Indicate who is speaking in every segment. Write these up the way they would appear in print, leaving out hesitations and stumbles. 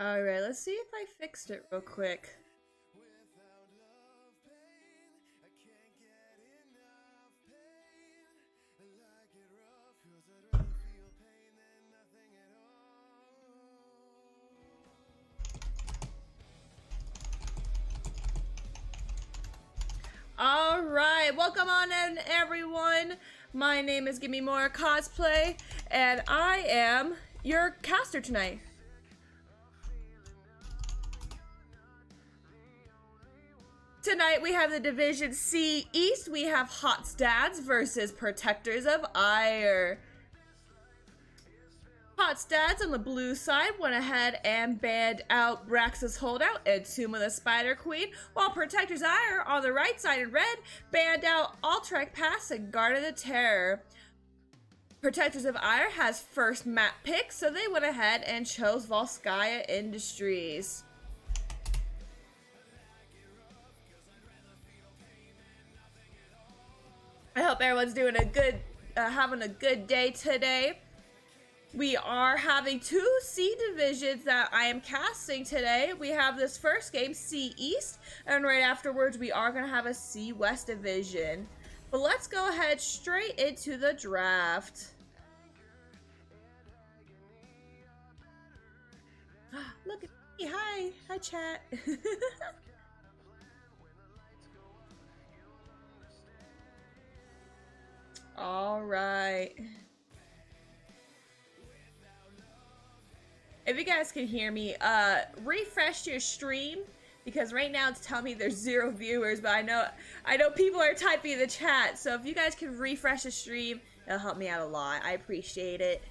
Speaker 1: Alright, let's see if I fixed it real quick. Alright, welcome on in everyone. My name is Gimmie-Moore Cosplay, and I am your caster tonight. Tonight we have the Division C-East. We have Hot Dads versus Protectors of Aiur. Hot Dads on the blue side went ahead and banned out Brax's Holdout and Tomb of the Spider Queen, while Protectors Aiur on the right side in red banned out Altreich Pass and Guard of the Terror. Protectors of Aiur has first map pick, so they went ahead and chose Volskaya Industries. I hope everyone's doing a good, having a good day today. We are having two C divisions that I am casting today. We have this first game, C East, and right afterwards we are going to have a C West division. But let's go ahead straight into the draft. Look at me. Hi. Hi, chat. All right. If you guys can hear me, refresh your stream, because right now it's telling me there's 0 viewers, but I know people are typing in the chat, so if you guys can refresh the stream, it'll help me out a lot. I appreciate it.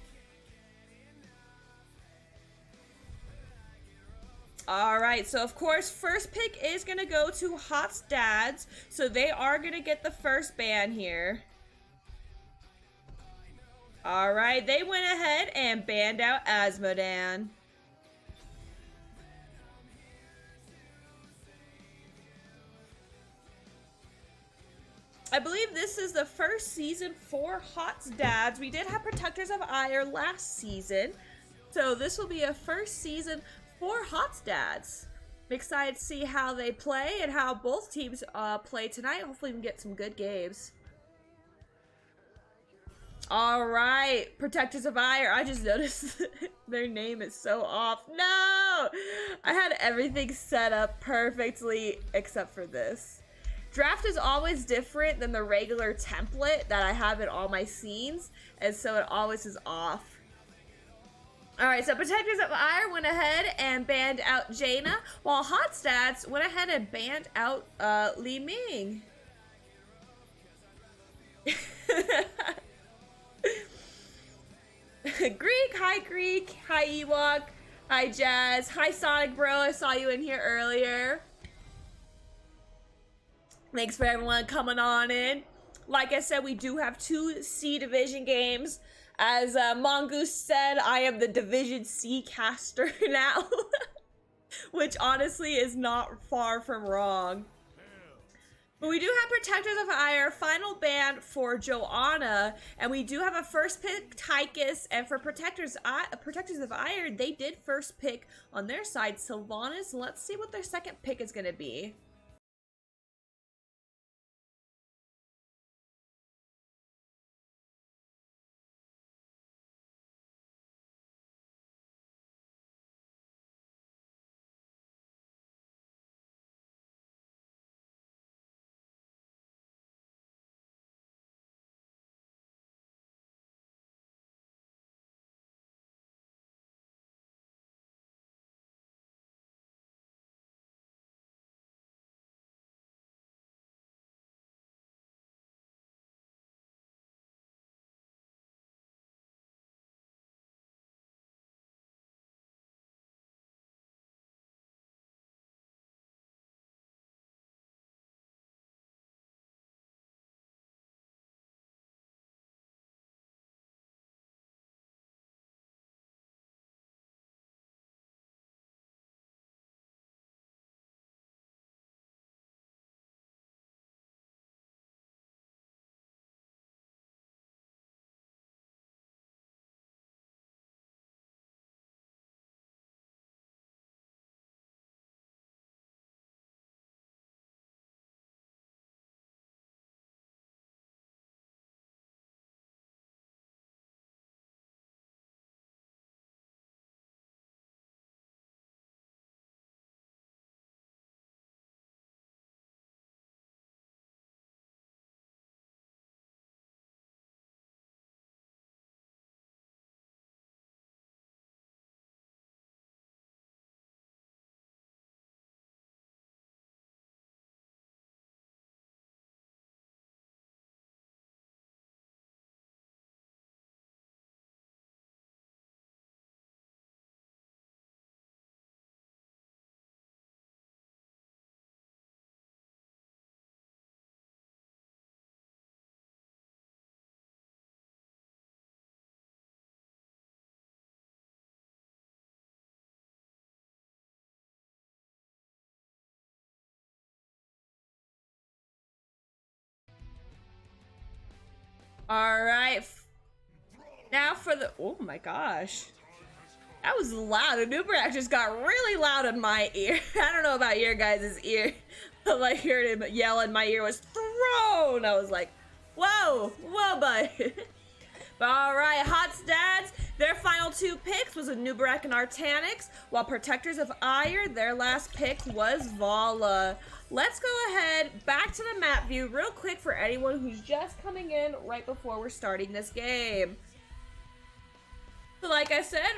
Speaker 1: Alright, so of course, first pick is gonna go to Hot Dads, so they are gonna get the first ban here. Alright, they went ahead and banned out Asmodan. I believe this is the first season for Hot Dads. We did have Protectors of Aiur last season, so this will be a first season for Hot Dads. I'm excited to see how they play and how both teams play tonight. Hopefully we can get some good games. Alright, Protectors of Aiur. I just noticed their name is so off. No! I had everything set up perfectly except for this. Draft is always different than the regular template that I have in all my scenes, and so it always is off. Alright, so Protectors of Aiur went ahead and banned out Jaina, while Hot Stats went ahead and banned out Li Ming. Greek, hi Ewok, hi Jazz, hi Sonic Bro, I saw you in here earlier. Thanks for everyone coming on in. Like I said, we do have 2 C division games. As Mongoose said, I am the Division C caster now, which honestly is not far from wrong. But we do have Protectors of Aiur, final ban for Joanna, and we do have a first pick Tychus, and for Protectors of Aiur, they did first pick on their side Sylvanas. Let's see what their second pick is going to be. All right. Now for the, oh my gosh. That was loud. The Nubarak just got really loud in my ear. I don't know about your guys' ear, but I heard him yell and my ear was thrown. I was like, whoa, whoa, bud. But all right, Hot's dads, their final 2 picks was a Nubarak and Artanix, while Protectors of Aiur, their last pick was Vala. Let's go ahead, back to the map view real quick for anyone who's just coming in right before we're starting this game. So like I said,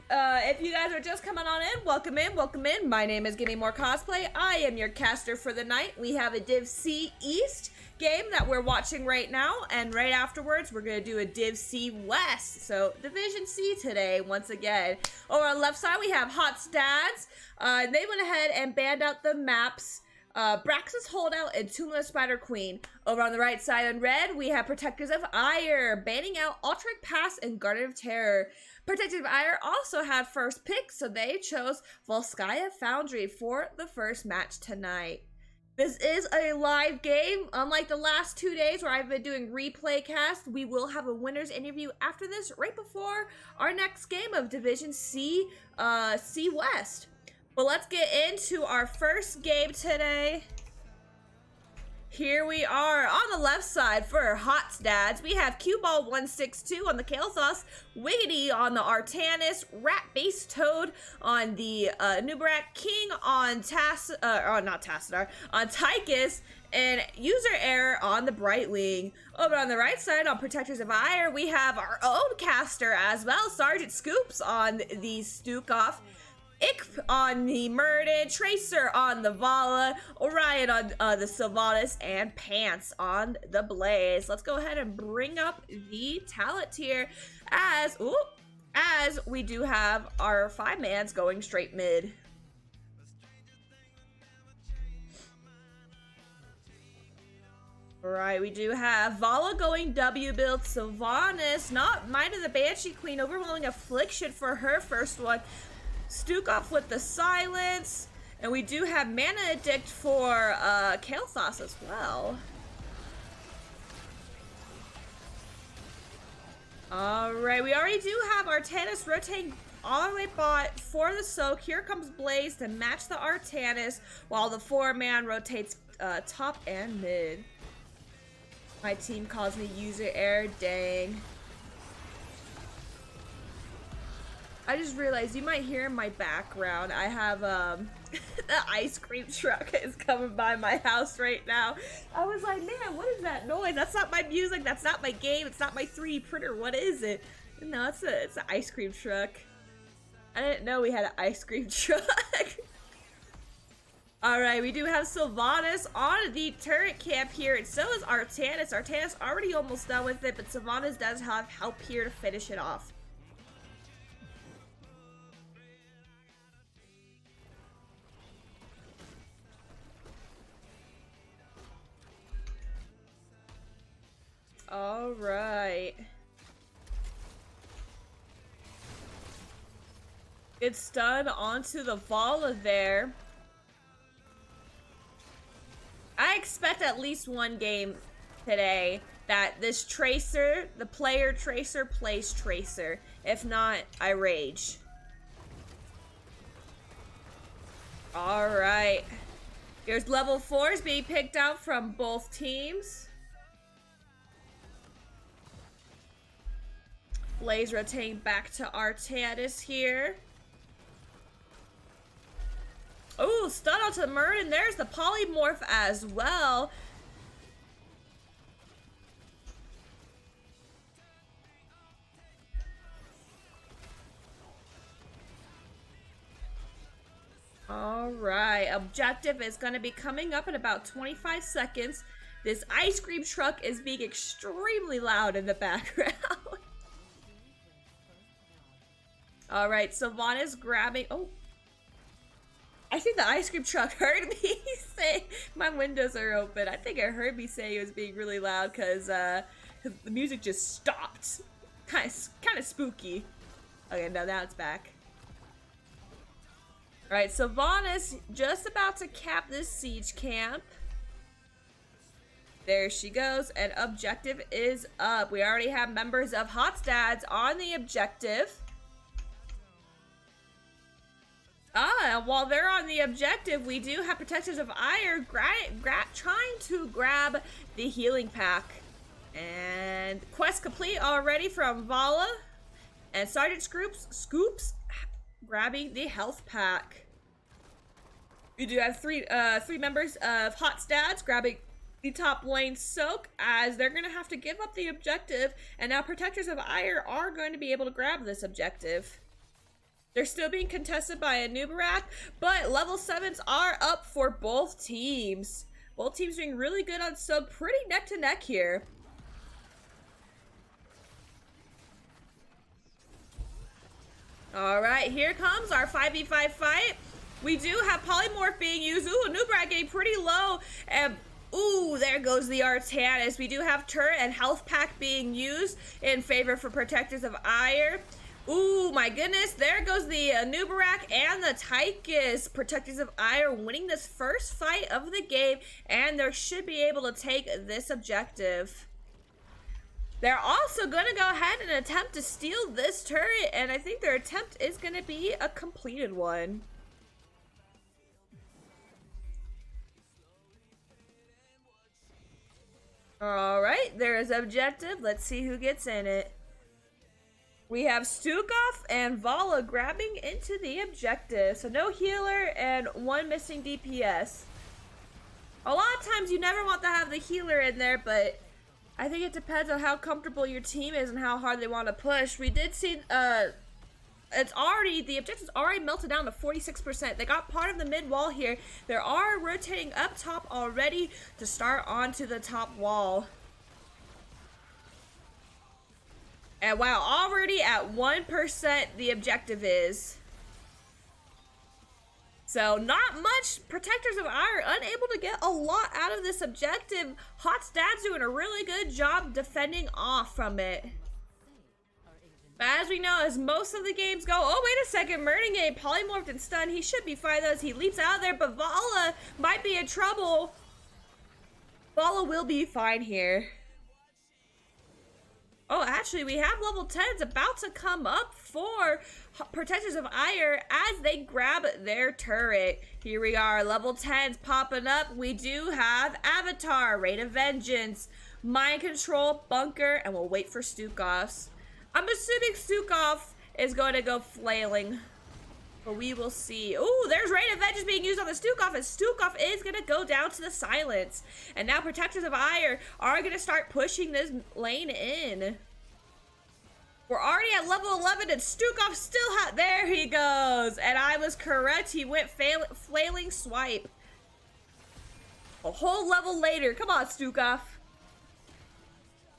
Speaker 1: if you guys are just coming on in, welcome in, welcome in. My name is Gimmie-Moore Cosplay. I am your caster for the night. We have a Div C-East game that we're watching right now, and right afterwards, we're going to do a Div C-West. So, Division C today, once again. Over on the left side, we have Hot's dads. They went ahead and banned out the maps Brax's Holdout and Tomb of the Spider Queen. Over on the right side in red, we have Protectors of Aiur, banning out Alterac Pass and Garden of Terror. Protectors of Aiur also had first pick, so they chose Volskaya Foundry for the first match tonight. This is a live game. Unlike the last 2 days where I've been doing replay cast, we will have a winner's interview after this, right before our next game of Division C, C-West. But let's get into our first game today. Here we are on the left side for Hot's dads. We have Q-Ball 162 on the Kale Sauce, Wiggity on the Artanis, Rat Base Toad on the Nubarak, King on on Tychus, and User Error on the Brightwing. Over on the right side on Protectors of Aiur, we have our own caster as well, Sergeant Scoops on the Stukov, Ick on the Murden, Tracer on the Vala, Orion on the Sylvanas, and Pants on the Blaze. Let's go ahead and bring up the talent tier as we do have our 5-mans going straight mid. Alright, we do have Vala going W build, Sylvanas, not Mind of the Banshee Queen, Overwhelming Affliction for her first one. Stukov with the Silence, and we do have Mana Addict for Kale Sauce as well. Alright, we already do have Artanis rotating all the way bot for the soak. Here comes Blaze to match the Artanis, while the 4-man rotates top and mid. My team calls me User Error, dang. I just realized you might hear in my background, I have, the ice cream truck is coming by my house right now. I was like, man, what is that noise? That's not my music, that's not my game, it's not my 3D printer, what is it? No, it's an ice cream truck. I didn't know we had an ice cream truck. Alright, we do have Sylvanas on the turret camp here, and so is Artanis. Artanis already almost done with it, but Sylvanas does have help here to finish it off. All right. Good stun onto the Vala there. I expect at least one game today that this Tracer, the player Tracer, plays Tracer. If not, I rage. All right. Here's level 4s being picked out from both teams. Blaze rotating back to Artanis here. Oh, stun onto the Murden. There's the polymorph as well. All right, objective is going to be coming up in about 25 seconds. This ice cream truck is being extremely loud in the background. All right, Sylvanas grabbing. Oh, I think the ice cream truck heard me say my windows are open. I think it heard me say it was being really loud because the music just stopped. Kind of spooky. Okay, now it's back. All right, Sylvanas just about to cap this siege camp. There she goes, and objective is up. We already have members of Hotstads on the objective. And while they're on the objective, we do have Protectors of Aiur trying to grab the healing pack. And quest complete already from Vala. And Sergeant Scoops grabbing the health pack. We do have three members of Hotstads grabbing the top lane Soak, as they're going to have to give up the objective. And now Protectors of Aiur are going to be able to grab this objective. They're still being contested by a Nubarak, but level 7s are up for both teams. Both teams doing really good on sub, pretty neck to neck here. Alright, here comes our 5v5 fight. We do have Polymorph being used. Ooh, Nubarak getting pretty low. And ooh, there goes the Artanis. We do have turret and health pack being used in favor for Protectors of Aiur. Ooh, my goodness, there goes the Nubarak and the Tychus. Protectors of Aiur winning this first fight of the game, and they should be able to take this objective. They're also going to go ahead and attempt to steal this turret, and I think their attempt is going to be a completed one. Alright, there is objective. Let's see who gets in it. We have Stukov and Vala grabbing into the objective. So no healer and one missing DPS. A lot of times you never want to have the healer in there, but I think it depends on how comfortable your team is and how hard they want to push. We did see the objective's already melted down to 46%. They got part of the mid wall here. They are rotating up top already to start onto the top wall. And wow, already at 1% the objective is. So not much. Protectors of Aiur unable to get a lot out of this objective. Hotstads doing a really good job defending off from it. But as we know, as most of the games go, oh wait a second, Murningate polymorphed and stunned. He should be fine as he leaps out there, but Vala might be in trouble. Vala will be fine here. Oh, actually, we have level 10s about to come up for Protectors of Aiur as they grab their turret. Here we are, level 10s popping up. We do have Avatar, Raid of Vengeance, Mind Control, Bunker, and we'll wait for Stukov's. I'm assuming Stukov is going to go flailing, but we will see. Ooh, there's Raid of Vengeance being used on the Stukov, and Stukov is going to go down to the silence. And now Protectors of Aiur are going to start pushing this lane in. We're already at level 11, and Stukov still there he goes. And I was correct. He went flailing swipe. A whole level later. Come on, Stukov.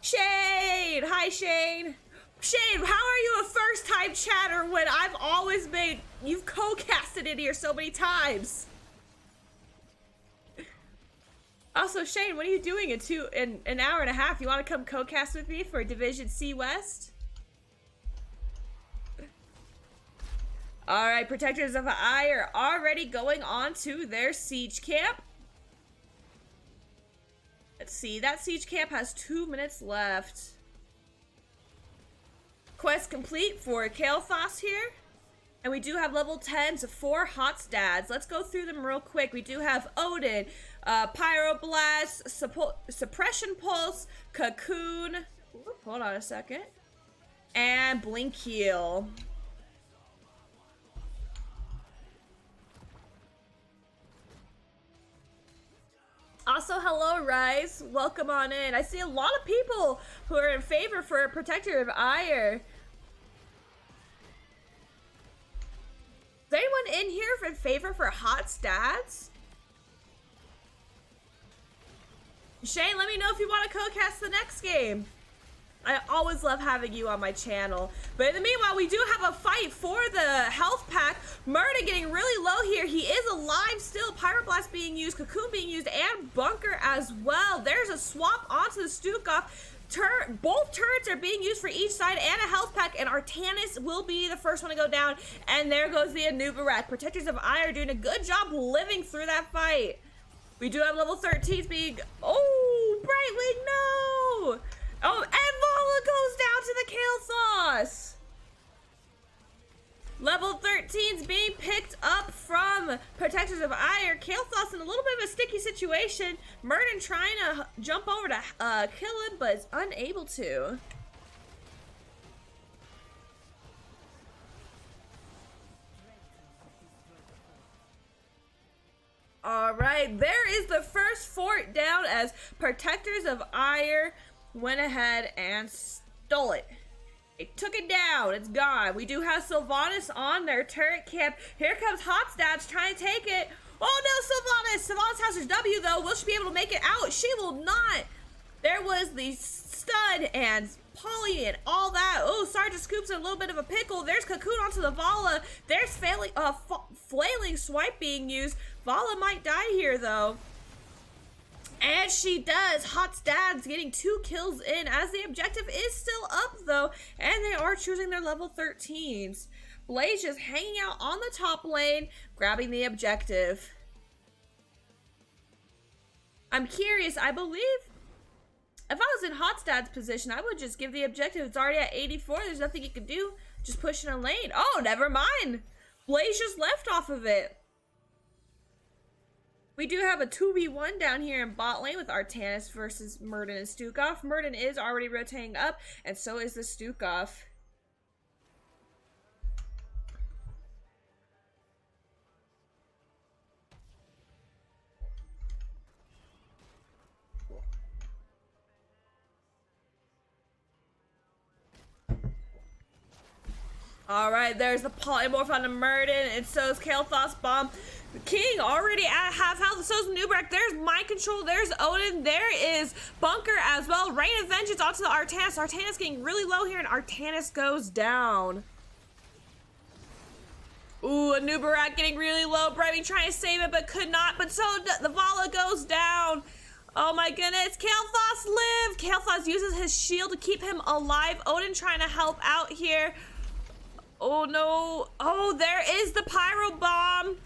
Speaker 1: Shane! Hi, Shane. Shane, how are you a first-time chatter when I've always made... You've co-casted in here so many times. Also, Shane, what are you doing in an hour and a half? You want to come co-cast with me for Division C West? Alright, Protectors of Aiur are already going on to their siege camp. Let's see, that siege camp has 2 minutes left. Quest complete for Kael'thas here. And we do have level 10s for Hotstads. Let's go through them real quick. We do have Odin, Pyroblast, Suppression Pulse, Cocoon, hold on a second, and Blink Heal. Also, hello, Rise. Welcome on in. I see a lot of people who are in favor for a Protector of Aiur. Is anyone in here in favor for Hotstads? Shane, let me know if you want to co-cast the next game. I always love having you on my channel. But in the meanwhile, we do have a fight for the health pack. Murda getting really low here. He is alive still. Pyroblast being used, Cocoon being used, and Bunker as well. There's a swap onto the Stukov. Both turrets are being used for each side and a health pack, and Artanis will be the first one to go down. And there goes the Anubarak. Protectors of Aiur doing a good job living through that fight. We do have level 13s being... Oh! Brightwing, no! Oh, and Vala goes down to the Kill Sauce. Level 13's being picked up from Protectors of Aiur. Kael'thas in a little bit of a sticky situation. Murden trying to jump over to kill him, but is unable to. Alright, there is the first fort down as Protectors of Aiur went ahead and stole it. They took it down. It's gone. We do have Sylvanas on their turret camp. Here comes Hot Stats trying to take it. Oh no, Sylvanas! Sylvanas has her W though. Will she be able to make it out? She will not. There was the stun and Polly and all that. Oh, Sergeant Scoop's in a little bit of a pickle. There's Cocoon onto the Vala. There's flailing swipe being used. Vala might die here though. And she does. Hot Stats getting 2 kills in as the objective is still up though. And they are choosing their level 13s. Blaze just hanging out on the top lane, grabbing the objective. I'm curious, I believe if I was in Hot Stats position, I would just give the objective. It's already at 84. There's nothing you can do. Just push in a lane. Oh, never mind. Blaze just left off of it. We do have a 2v1 down here in bot lane with Artanis versus Murden and Stukov. Murden is already rotating up, and so is the Stukov. Alright, there's the polymorph on the Murden, and so is Kael'thas Bomb. King already at half health, so is Nubrak. There's Mind Control, there's Odin, there is Bunker as well. Rain of Vengeance onto the Artanis. Artanis getting really low here, and Artanis goes down. Ooh, a Nubarak getting really low. Bribing trying to save it, but could not. But so the Vala goes down. Oh my goodness, Kael'thas lived. Kael'thas uses his shield to keep him alive. Odin trying to help out here. Oh no. Oh, there is the Pyro Bomb.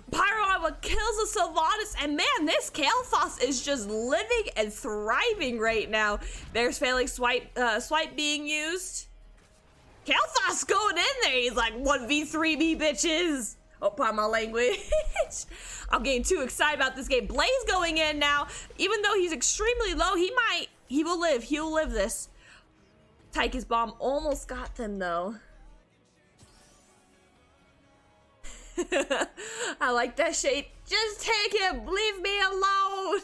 Speaker 1: Pyro Bomb kills the Sylvanas, and man, this Kael'thas is just living and thriving right now. There's failing swipe being used. Kael'thas going in there. He's like 1v3 me bitches. Oh, pardon my language. I'm getting too excited about this game. Blaze going in now. Even though he's extremely low, he will live. He'll live this. Tychus Bomb almost got them though. I like that shade. Just take him. Leave me alone.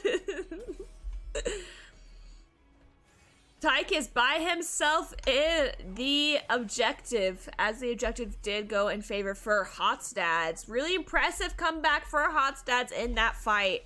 Speaker 1: Tychus by himself in the objective, as the objective did go in favor for Hot Stats. Really impressive comeback for Hot Stats in that fight.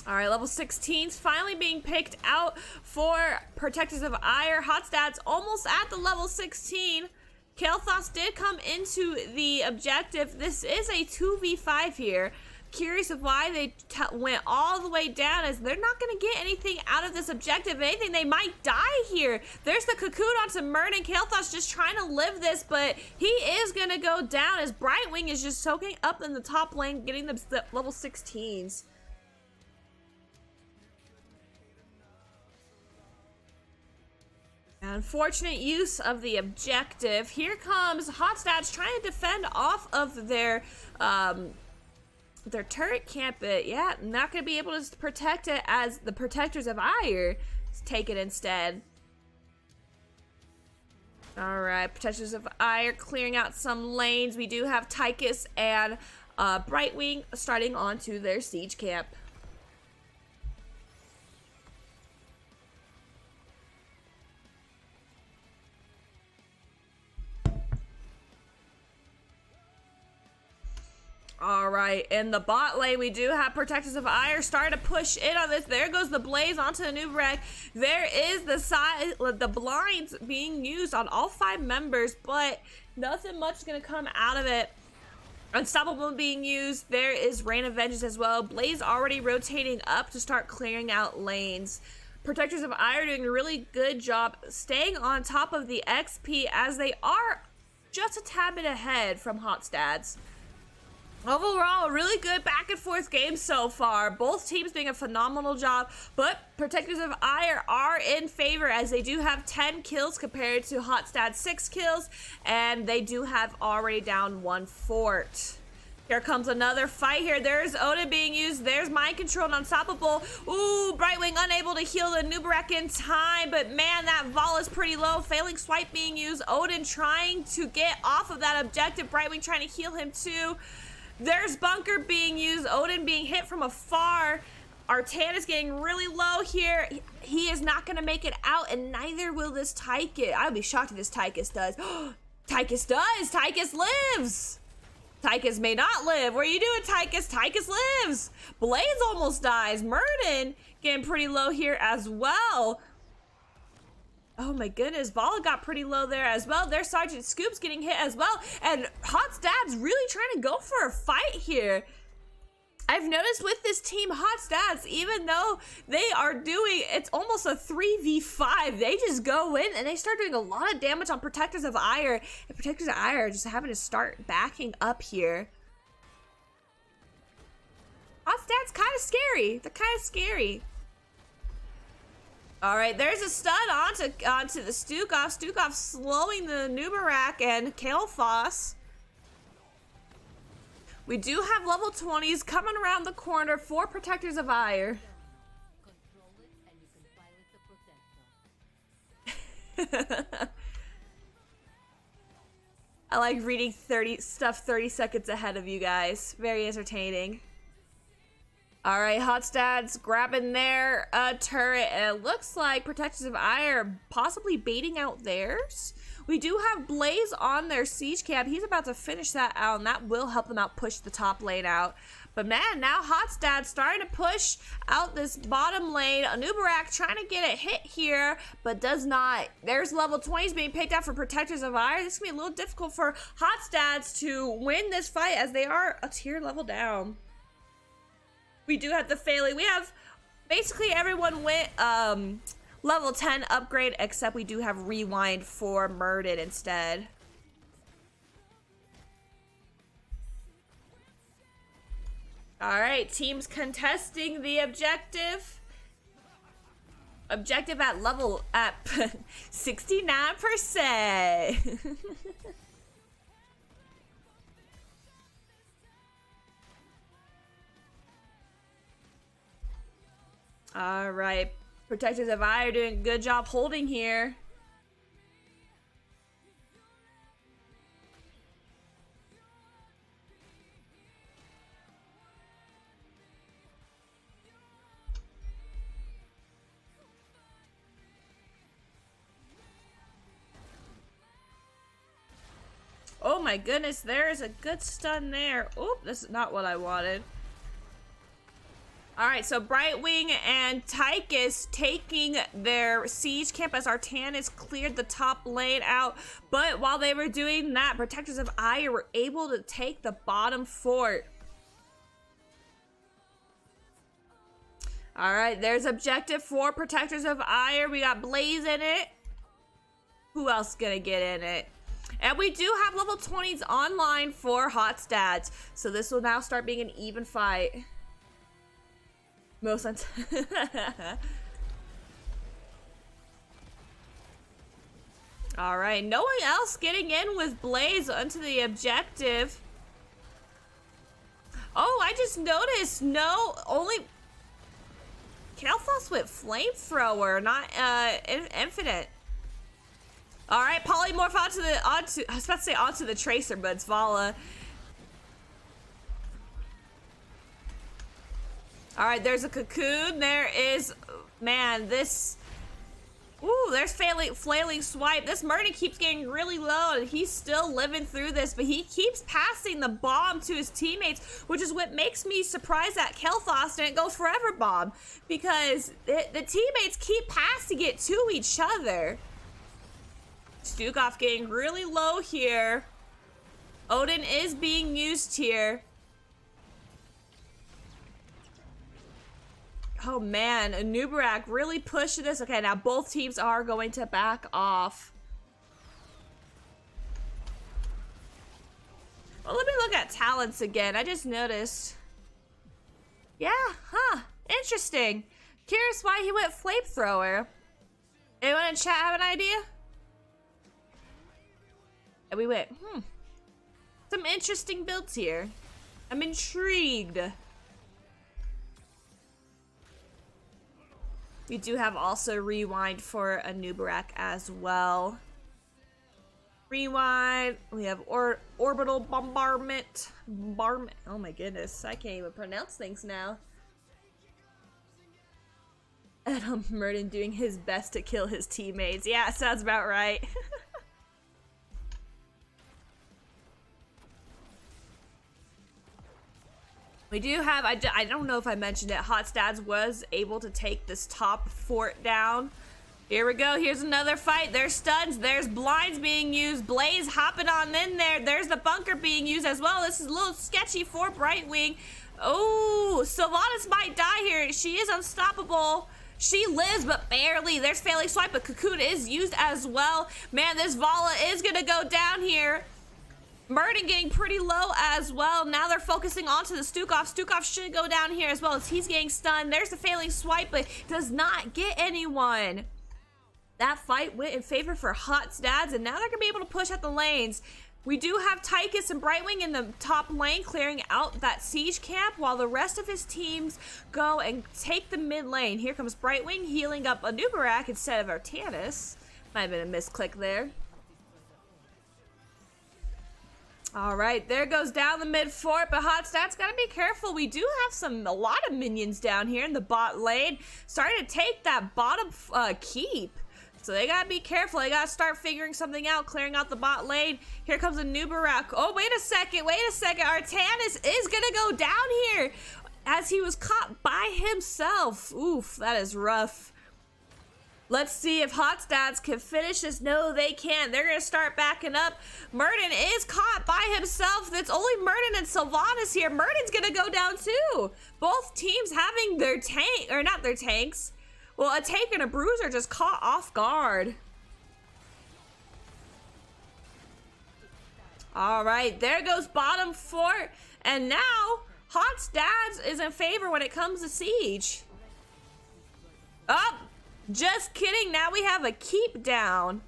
Speaker 1: Alright, level 16's finally being picked out for Protectors of Aiur. Hot Stats almost at the level 16. Kael'thas did come into the objective. This is a 2v5 here. Curious of why they went all the way down, as they're not going to get anything out of this objective. If anything, they might die here. There's the Cocoon onto Murden. Kael'thas just trying to live this, but he is going to go down as Brightwing is just soaking up in the top lane, getting the level 16s. Unfortunate use of the objective. Here comes Hot Stats trying to defend off of their turret camp, but yeah, not gonna be able to protect it as the Protectors of Aiur take it instead. Alright, Protectors of Aiur clearing out some lanes. We do have Tychus and Brightwing starting onto their siege camp. Alright, in the bot lane, we do have Protectors of Aiur starting to push in on this. There goes the Blaze onto the Nubarak. There is the blinds being used on all 5 members, but nothing much is going to come out of it. Unstoppable being used. There is Rain of Vengeance as well. Blaze already rotating up to start clearing out lanes. Protectors of Aiur doing a really good job staying on top of the XP, as they are just a tad bit ahead from Hot Stats. Overall, a really good back and forth game so far. Both teams doing a phenomenal job, but Protectors of Aiur are in favor as they do have 10 kills compared to Hotstad's 6 kills, and they do have already down 1 fort. Here comes another fight here. There's Odin being used. There's Mind Control and Unstoppable. Ooh, Brightwing unable to heal the Nubarak in time, but man, that Vol is pretty low. Failing Swipe being used. Odin trying to get off of that objective. Brightwing trying to heal him too. There's Bunker being used. Odin being hit from afar. Artan is getting really low here. He is not going to make it out, and neither will this Tychus. I would be shocked if this Tychus does. Tychus does. Tychus lives. Tychus may not live. What are you doing, Tychus? Tychus lives. Blaze almost dies. Murden getting pretty low here as well. Oh my goodness, Vala got pretty low there as well. There's Sergeant Scoops getting hit as well. And Hotstad's really trying to go for a fight here. I've noticed with this team, Hotstads, even though they are doing, it's almost a 3v5. They just go in and they start doing a lot of damage on Protectors of Aiur. And Protectors of Aiur are just having to start backing up here. Hotstad's kind of scary. They're kind of scary. All right, there's a stun onto the Stukov. Stukov slowing the Nubarak and Kael'thas. We do have level 20s coming around the corner for Protectors of Aiur. I like reading 30 seconds ahead of you guys. Very entertaining. All right, Hotstad's grabbing their turret, and it looks like Protectors of Aiur possibly baiting out theirs. We do have Blaze on their siege camp. He's about to finish that out, and that will help them out push the top lane out. But man, now Hotstad's starting to push out this bottom lane. Nubarak trying to get a hit here, but does not. There's level 20s being picked up for Protectors of Aiur. This is going to be a little difficult for Hotstad's to win this fight as they are a tier level down. We do have the failing. We have basically everyone went level 10 upgrade, except we do have rewind for Murden instead. All right, teams contesting the objective. Objective at 69%. All right, Protectors of Aiur doing a good job holding here. Oh my goodness, there is a good stun there. Oop, this is not what I wanted. All right, so Brightwing and Tychus taking their siege camp as Artanis cleared the top lane out. But while they were doing that, Protectors of Aiur were able to take the bottom fort. All right, there's objective for Protectors of Aiur. We got Blaze in it. Who else gonna get in it? And we do have level 20s online for Hotstads. So this will now start being an even fight. Most sense. All right, no one else getting in with Blaze onto the objective. Oh, I just noticed, no, only Kael'thas with flamethrower, not infinite. All right, polymorph onto I was about to say onto the tracer, but it's Vala. All right, there's a cocoon. There is, man, this. Ooh, there's flailing swipe. This Murdy keeps getting really low, and he's still living through this, but he keeps passing the bomb to his teammates, which is what makes me surprised that Kael'thas didn't go forever bomb, because the teammates keep passing it to each other. Stukov getting really low here. Odin is being used here. Oh man, Nubarak really pushing this. Okay, now both teams are going to back off. Well, let me look at talents again. I just noticed. Yeah, huh. Interesting. Curious why he went flamethrower. Anyone in chat have an idea? And we went, some interesting builds here. I'm intrigued. We do have also rewind for a Nubarak as well. Rewind. We have orbital bombardment. Oh my goodness, I can't even pronounce things now. Adam Murden doing his best to kill his teammates. Yeah, sounds about right. We do have, I don't know if I mentioned it, Hotstads was able to take this top fort down. Here we go, here's another fight. There's stuns, there's blinds being used, Blaze hopping on in there. There's the bunker being used as well. This is a little sketchy for Brightwing. Oh, Sylvanas might die here. She is unstoppable. She lives, but barely. There's Failing Swipe, but Cocoon is used as well. Man, this Vala is gonna go down here. Murden getting pretty low as well. Now they're focusing onto the Stukov. Stukov should go down here as well as he's getting stunned. There's the Failing Swipe, but does not get anyone. That fight went in favor for Hotstads, and now they're gonna be able to push at the lanes. We do have Tychus and Brightwing in the top lane clearing out that siege camp while the rest of his teams go and take the mid lane. Here comes Brightwing healing up a Nubarak instead of Artanis. Might have been a misclick there. All right, there goes down the mid fort, but Hotstat's gotta be careful. We do have a lot of minions down here in the bot lane, starting to take that bottom keep. So they gotta be careful. They gotta start figuring something out, clearing out the bot lane. Here comes a Nubarak. Oh, wait a second. Artanis is gonna go down here as he was caught by himself. Oof, that is rough. Let's see if Hotstats can finish this. No, they can't. They're gonna start backing up. Murden is caught by himself. It's only Murden and Sylvanas here. Murden's gonna go down too. Both teams having their tank, or not their tanks. Well, a tank and a bruiser just caught off guard. All right, there goes bottom fort. And now, Hotstats is in favor when it comes to siege. Oh! Just kidding, now we have a keep down.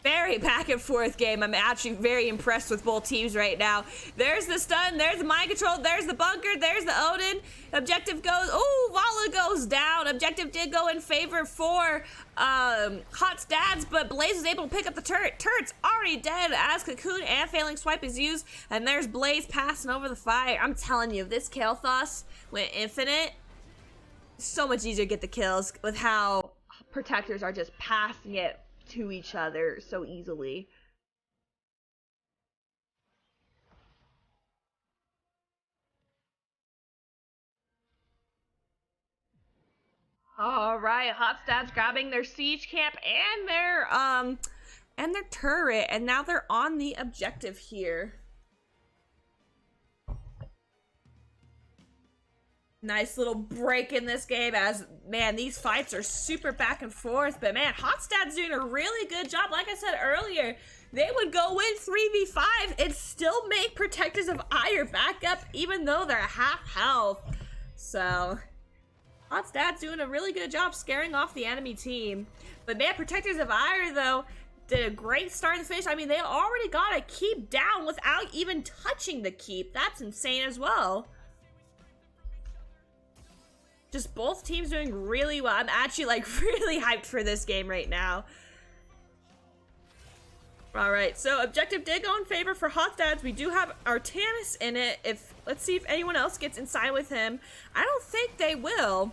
Speaker 1: Very back and forth game. I'm actually very impressed with both teams right now. There's the stun, there's the mind control, there's the bunker, there's the Odin. Objective goes, oh, Vala goes down. Objective did go in favor for Hotstads, but Blaze was able to pick up the turret. Turret's already dead as Cocoon and Failing Swipe is used, and there's Blaze passing over the fire. I'm telling you, if this Kael'thas went infinite, so much easier to get the kills with how protectors are just passing it to each other so easily. All right, Hotstads grabbing their siege camp and their turret, and now they're on the objective here. Nice little break in this game as, man, these fights are super back and forth. But, man, Hotstad's doing a really good job. Like I said earlier, they would go in 3v5 and still make Protectors of Aiur back up even though they're half health. So, Hotstad's doing a really good job scaring off the enemy team. But, man, Protectors of Aiur, though, did a great start and finish. I mean, they already got a keep down without even touching the keep. That's insane as well. Just both teams doing really well. I'm actually like really hyped for this game right now. All right, so objective did go in favor for Hotstads. We do have Artanis in it. Let's see if anyone else gets inside with him. I don't think they will.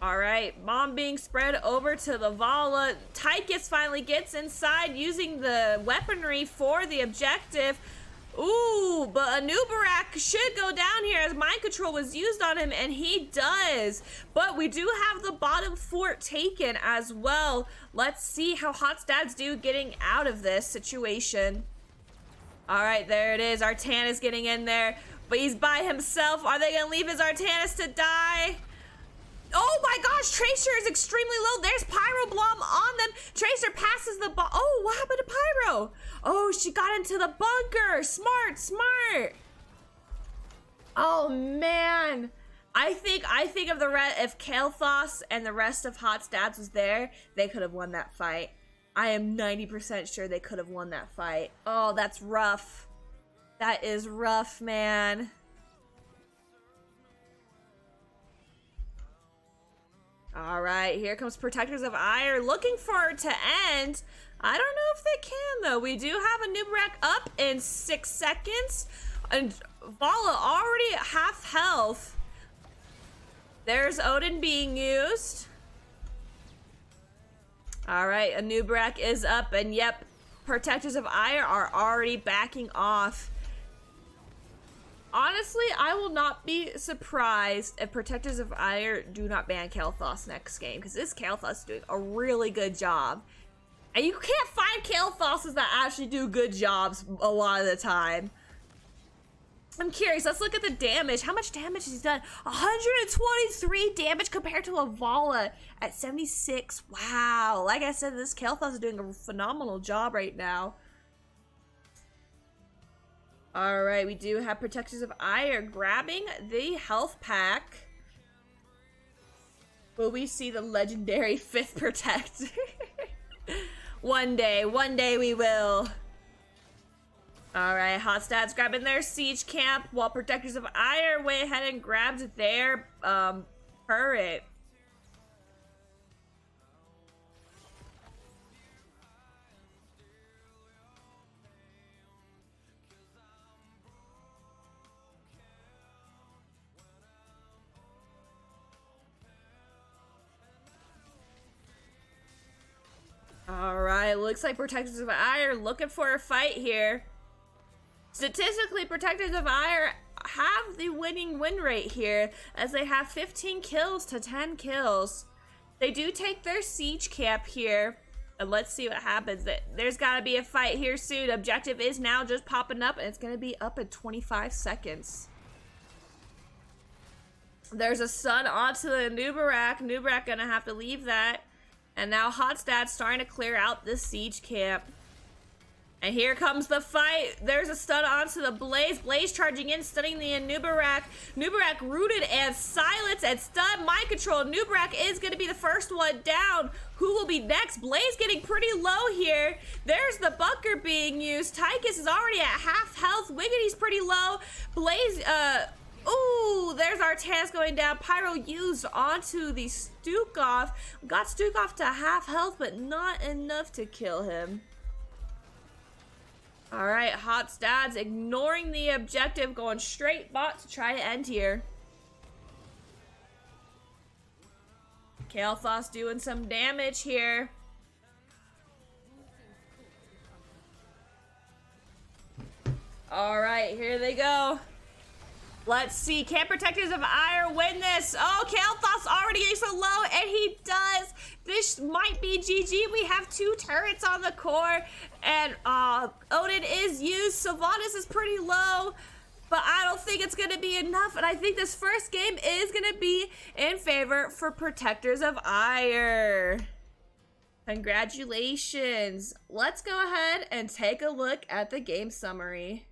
Speaker 1: All right, bomb being spread over to the Vala. Tychus finally gets inside using the weaponry for the objective. Ooh, but a Nubarak should go down here as mind control was used on him, and he does. But we do have the bottom fort taken as well. Let's see how Hotstads do getting out of this situation. All right, there it is. Artanis getting in there, but he's by himself. Are they gonna leave his Artanis to die? Oh my gosh, Tracer is extremely low. There's Pyro Blom on them. Tracer passes the ball. Oh, what happened to Pyro? Oh, she got into the bunker. Smart, smart. Oh man. I think of the rest. If Kael'thas and the rest of Hot Stats was there, they could have won that fight. I am 90% sure they could have won that fight. Oh, that's rough. That is rough, man. All right, here comes Protectors of Aiur, looking for it to end. I don't know if they can, though. We do have a Nubarak up in 6 seconds. And Vala already at half health. There's Odin being used. All right, a Nubarak is up, and yep, Protectors of Aiur are already backing off. Honestly, I will not be surprised if Protectors of Aiur do not ban Kael'thas next game, because this Kael'thas is doing a really good job. And you can't find Kael'thas's that actually do good jobs a lot of the time. I'm curious, let's look at the damage. How much damage has he done? 123 damage compared to a Vala at 76. Wow. Like I said, this Kael'thas is doing a phenomenal job right now. Alright, we do have Protectors of Aiur grabbing the health pack. Will we see the legendary 5th Protector? One day we will. Alright, Hot Stats grabbing their siege camp while Protectors of Aiur went ahead and grabbed their turret. Alright, looks like Protectors of Aiur looking for a fight here. Statistically, Protectors of Aiur have the winning win rate here, as they have 15 kills to 10 kills. They do take their siege camp here, and let's see what happens. There's got to be a fight here soon. Objective is now just popping up, and it's going to be up in 25 seconds. There's a stun onto the Nubarak. Nubarak going to have to leave that. And now Hot Stats starting to clear out this siege camp. And here comes the fight. There's a stun onto the Blaze. Blaze charging in, stunning the Nubarak. Nubarak rooted and silenced and stunned. Mind control. Nubarak is going to be the first one down. Who will be next? Blaze getting pretty low here. There's the bunker being used. Tychus is already at half health. Wiggity's pretty low. Blaze, ooh, there's Artanis going down. Pyro used onto the Stukov. Got Stukov to half health, but not enough to kill him. Alright, Hot Stats ignoring the objective, going straight bot to try to end here. Kael'thas doing some damage here. Alright, here they go. Let's see, can Protectors of Aiur win this? Oh, Kael'thas already getting so low, and he does. This might be GG. We have 2 turrets on the core, and Odin is used. Sylvanas is pretty low, but I don't think it's gonna be enough, and I think this first game is gonna be in favor for Protectors of Aiur. Congratulations. Let's go ahead and take a look at the game summary.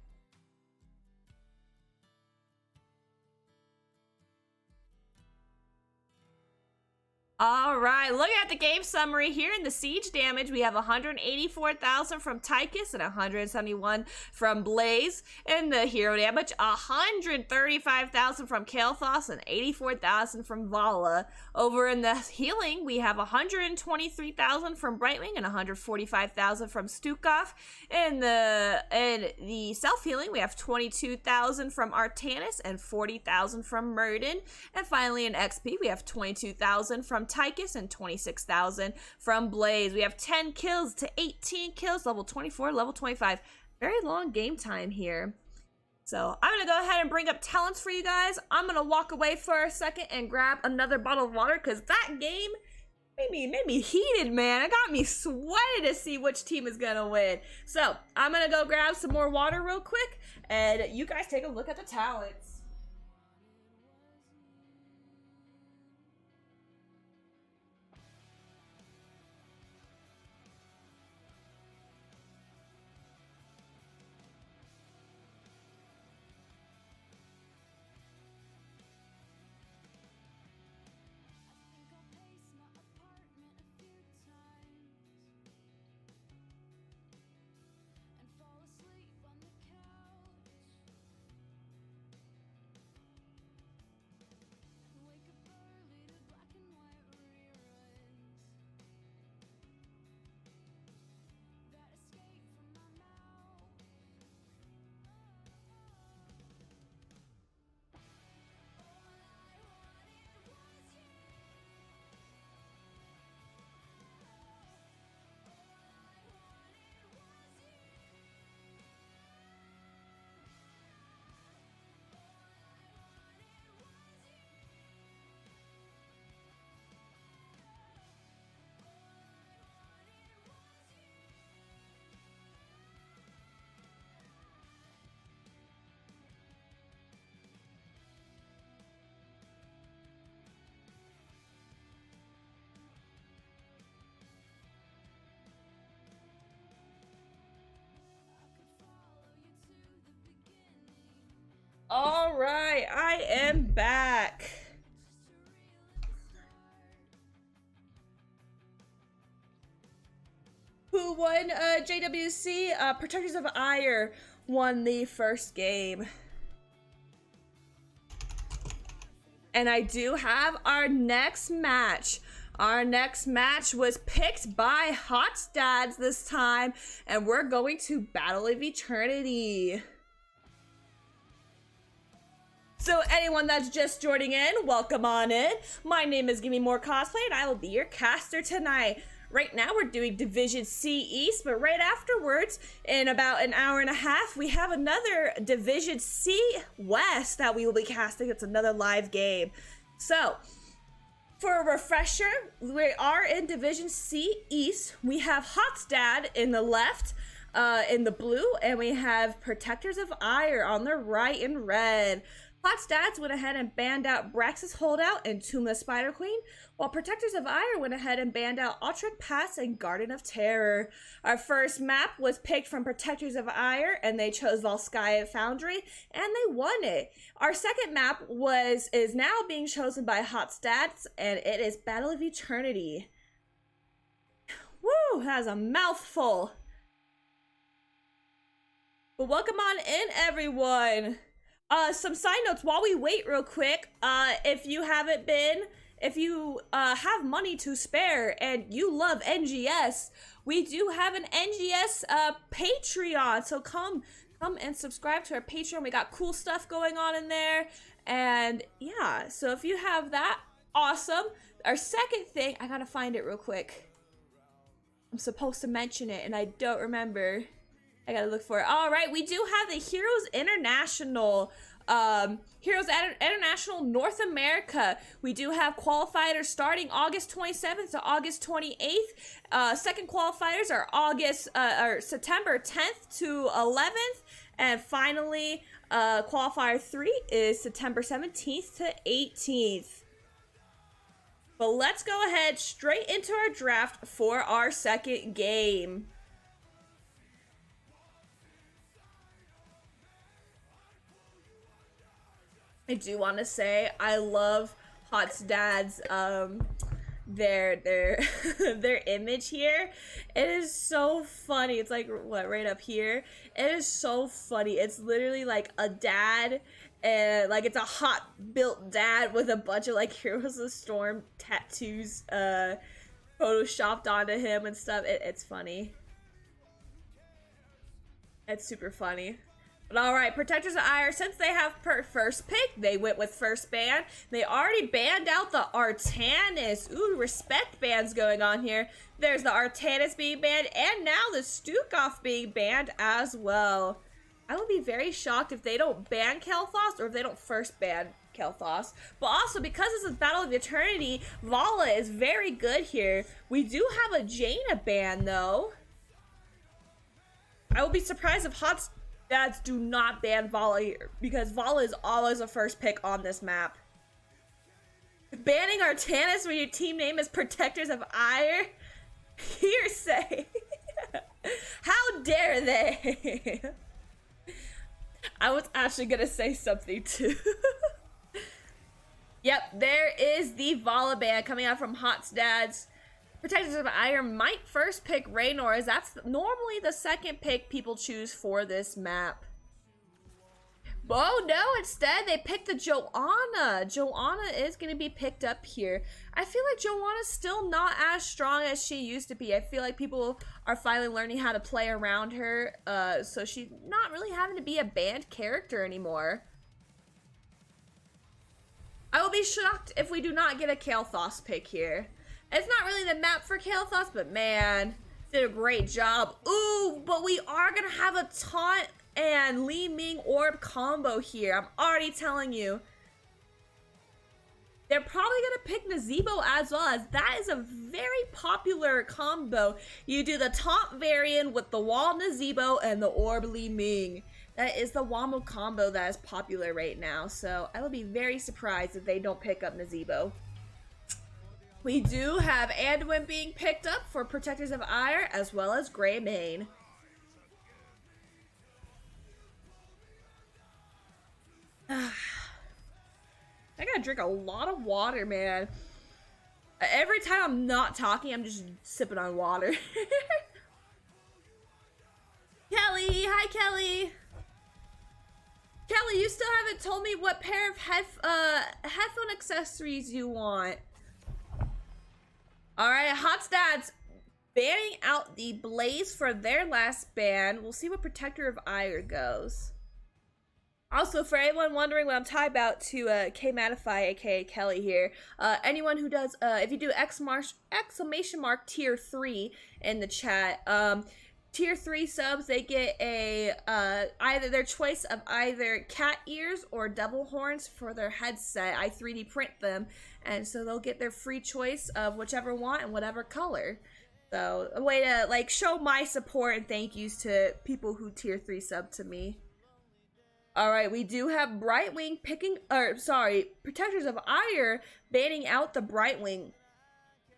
Speaker 1: All right, looking at the game summary here in the siege damage, we have 184,000 from Tychus and 171 from Blaze. In the hero damage, 135,000 from Kael'thas and 84,000 from Vala. Over in the healing, we have 123,000 from Brightwing and 145,000 from Stukov. In the self-healing, we have 22,000 from Artanis and 40,000 from Murden. And finally, in XP, we have 22,000 from Tychus and 26,000 from Blaze. We have 10 kills to 18 kills, level 24, level 25. Very long game time here. So I'm gonna go ahead and bring up talents for you guys. I'm gonna walk away for a second and grab another bottle of water, because that game made me heated, man. It got me sweaty to see which team is gonna win. So I'm gonna go grab some more water real quick, and you guys take a look at the talents. All right, I am back. Who won JWC? Protectors of Aiur won the first game. And I do have our next match. Our next match was picked by Hot Dads this time, and we're going to Battle of Eternity. So anyone that's just joining in, welcome on in. My name is Gimmie-Moore Cosplay, and I will be your caster tonight. Right now we're doing Division C-East, but right afterwards, in about an hour and a half, we have another Division C-West that we will be casting. It's another live game. So, for a refresher, we are in Division C-East. We have Hotstad in the left, in the blue, and we have Protectors of Aiur on the right in red. Hotstads went ahead and banned out Brax's Holdout and Tomb of the Spider Queen, while Protectors of Aiur went ahead and banned out Autric Pass and Garden of Terror. Our first map was picked from Protectors of Aiur, and they chose Volskaya Foundry, and they won it. Our second map is now being chosen by Hotstads, and it is Battle of Eternity. Woo, that is a mouthful. But welcome on in, everyone. Some side notes while we wait real quick. If you have money to spare and you love NGS, we do have an NGS Patreon. So come and subscribe to our Patreon. We got cool stuff going on in there. And yeah, so if you have that, awesome. Our second thing, I gotta find it real quick. I'm supposed to mention it and I don't remember. I gotta look for it. All right, we do have the Heroes International, International North America. We do have qualifiers starting August 27th to August 28th. Second qualifiers are September 10th to 11th, and finally, qualifier 3 is September 17th to 18th. But let's go ahead straight into our draft for our second game. I do want to say I love Hot's Dad's their their image here. It is so funny. It's like what right up here. It is so funny. It's literally like a dad and like it's a hot built dad with a bunch of like Heroes of the Storm tattoos photoshopped onto him and stuff. It's funny. It's super funny. But alright, Protectors of Aiur, since they have first pick, they went with first ban. They already banned out the Artanis. Ooh, respect bans going on here. There's the Artanis being banned, and now the Stukov being banned as well. I will be very shocked if they don't ban Kael'thas or if they don't first ban Kael'thas. But also, because this is Battle of Eternity, Vala is very good here. We do have a Jaina ban, though. I will be surprised if Dads do not ban Vala here, because Vala is always a first pick on this map. Banning Artanis when your team name is Protectors of Aiur? Hearsay. How dare they? I was actually gonna say something too. Yep, there is the Vala ban coming out from Hot's Dads. Protectors of Aiur might first pick Raynor, as that's normally the second pick people choose for this map. Oh no, instead they picked the Joanna. Joanna is going to be picked up here. I feel like Joanna's still not as strong as she used to be. I feel like people are finally learning how to play around her, so she's not really having to be a banned character anymore. I will be shocked if we do not get a Kael'thas pick here. It's not really the map for Kael'thas, but man, did a great job. Ooh, but we are gonna have a Taunt and Li Ming Orb combo here. I'm already telling you. They're probably gonna pick Nazeebo as well, as that is a very popular combo. You do the Taunt variant with the Wall Nazeebo and the Orb Li Ming. That is the Wombo combo that is popular right now, so I will be very surprised if they don't pick up Nazeebo. We do have Anduin being picked up for Protectors of Aiur, as well as Greymane. I gotta drink a lot of water, man. Every time I'm not talking, I'm just sipping on water. Kelly, hi Kelly. Kelly, you still haven't told me what pair of headphone accessories you want. All right, Hot Stats banning out the Blaze for their last ban. We'll see what Protector of Aiur goes. Also, for anyone wondering what I'm talking about, to K-Matify, aka Kelly here, anyone who does, if you do exclamation mark tier 3 in the chat, tier 3 subs, they get a, either their choice of either cat ears or devil horns for their headset. I 3D print them, and so they'll get their free choice of whichever one and whatever color. So, a way to, like, show my support and thank yous to people who tier 3 sub to me. Alright, we do have Brightwing Protectors of Aiur banning out the Brightwing.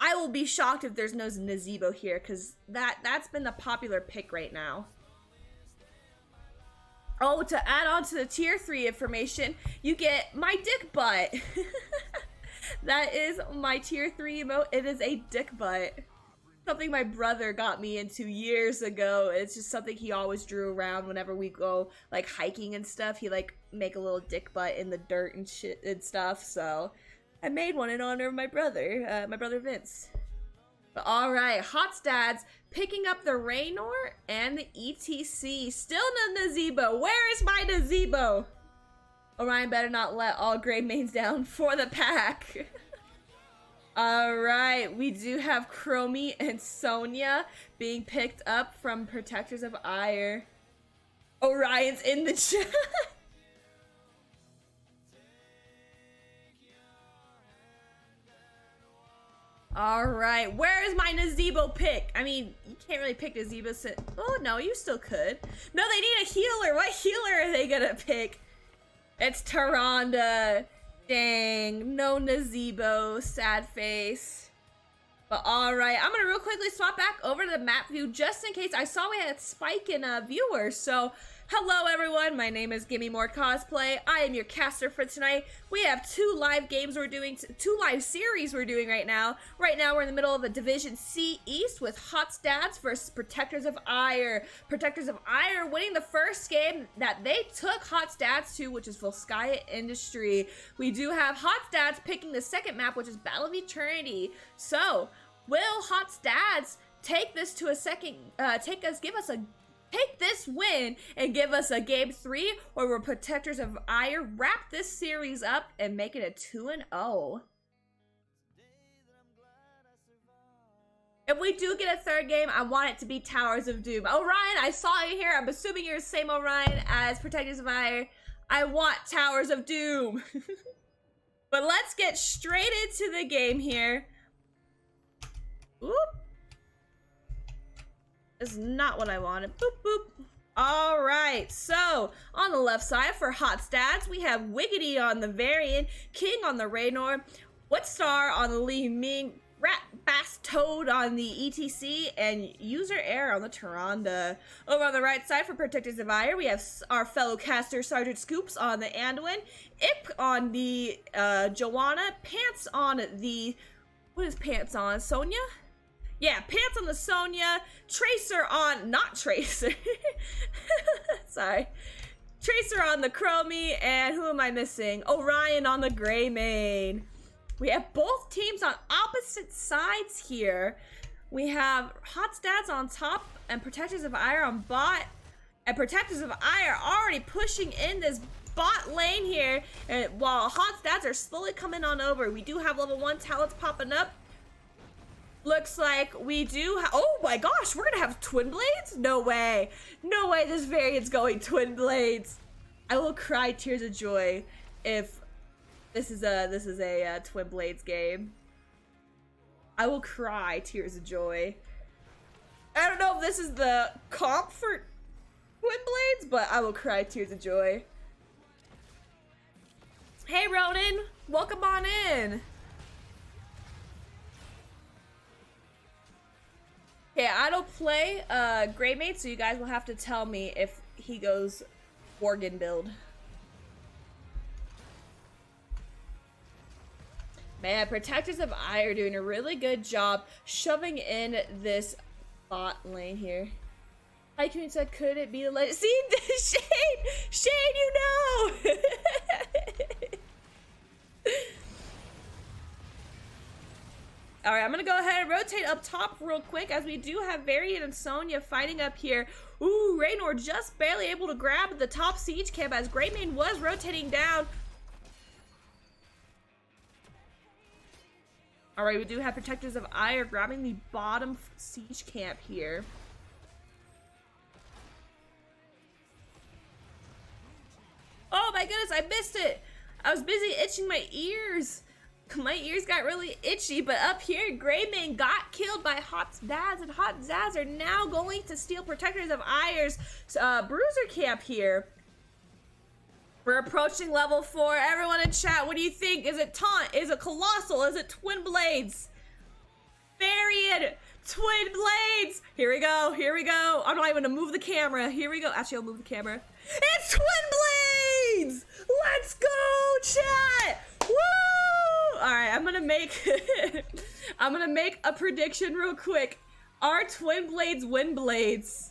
Speaker 1: I will be shocked if there's no Nazebo here, because that's been the popular pick right now. Oh, to add on to the tier 3 information, you get my dick butt. That is my tier 3 emote. It is a dick butt. Something my brother got me into years ago. It's just something he always drew around whenever we go like hiking and stuff. He like make a little dick butt in the dirt and shit and stuff. So I made one in honor of my brother Vince. But all right, Hot Stats picking up the Raynor and the ETC. Still no Nazebo. Where is my Nazebo? Orion better not let all gray mains down for the pack. Alright, we do have Chromie and Sonya being picked up from Protectors of Aiur. Orion's in the chat. Alright, where is my Nazebo pick? I mean, you can't really pick Nazebo since... Oh, no, you still could. No, they need a healer. What healer are they gonna pick? It's Tyrande. Dang, no Nazebo, sad face. But alright, I'm gonna real quickly swap back over to the map view just in case. I saw we had a spike in viewers, so hello everyone, my name is Gimmie-Moore Cosplay. I am your caster for tonight. We have two live games we're doing, two live series we're doing right now. Right now we're in the middle of a Division C-East with Hot Stats versus Protectors of Aiur. Protectors of Aiur winning the first game that they took Hot Stats to, which is Volskaya Industry. We do have Hot Stats picking the second map, which is Battle of Eternity. So, will Hot Stats take this to a second, take this win and give us a game 3, or will Protectors of Aiur wrap this series up and make it a 2-0? If we do get a third game, I want it to be Towers of Doom. Orion, I saw you here. I'm assuming you're the same Orion as Protectors of Aiur. I want Towers of Doom. But let's get straight into the game here. Oop. Is not what I wanted. Boop, boop. All right, so on the left side for Hot Stats, we have Wiggity on the Varian, King on the Raynor, Witstar on the Li Ming, Rat Bass Toad on the ETC, and User Air on the Tyrande. Over on the right side for Protectors of Aiur, we have our fellow caster Sergeant Scoops on the Anduin, Ip on the Joanna, Pants on the, what is Pants on? Sonya? Yeah, Pants on the Sonya, Tracer on, not Tracer, sorry, Tracer on the Chromie, and who am I missing? Orion on the Greymane. We have both teams on opposite sides here. We have Hot Stats on top and Protectors of Aiur on bot, and Protectors of Aiur already pushing in this bot lane here, and while Hot Stats are slowly coming on over. We do have level 1 talents popping up. Looks like we do oh my gosh, we're gonna have twin blades? No way. No way this variant's going twin blades. I will cry tears of joy if this is a twin blades game. I will cry tears of joy. I don't know if this is the comp for twin blades, but I will cry tears of joy. Hey Ronan, welcome on in. Okay, I don't play Greymane, so you guys will have to tell me if he goes Worgen build. Man, Protectors of Aiur are doing a really good job shoving in this bot lane here. Tycoon said, could it be the legend? See, Shane! Shane, you know! Alright, I'm gonna go ahead and rotate up top real quick as we do have Varian and Sonya fighting up here. Ooh, Raynor just barely able to grab the top siege camp as Greymane was rotating down. Alright, we do have Protectors of Aiur grabbing the bottom siege camp here. Oh my goodness, I missed it! I was busy itching my ears. My ears got really itchy, but up here, Greymane got killed by Hot Zaz, and Hot Zaz are now going to steal Protectors of Aiur's bruiser camp here. We're approaching level 4. Everyone in chat, what do you think? Is it Taunt? Is it Colossal? Is it Twin Blades? Varian! Twin Blades! Here we go, here we go. I'm not even gonna move the camera. Here we go. Actually, I'll move the camera. It's Twin Blades! Let's go, chat! Woo! Alright, I'm gonna make I'm gonna make a prediction real quick. Are Twin Blades Wind Blades?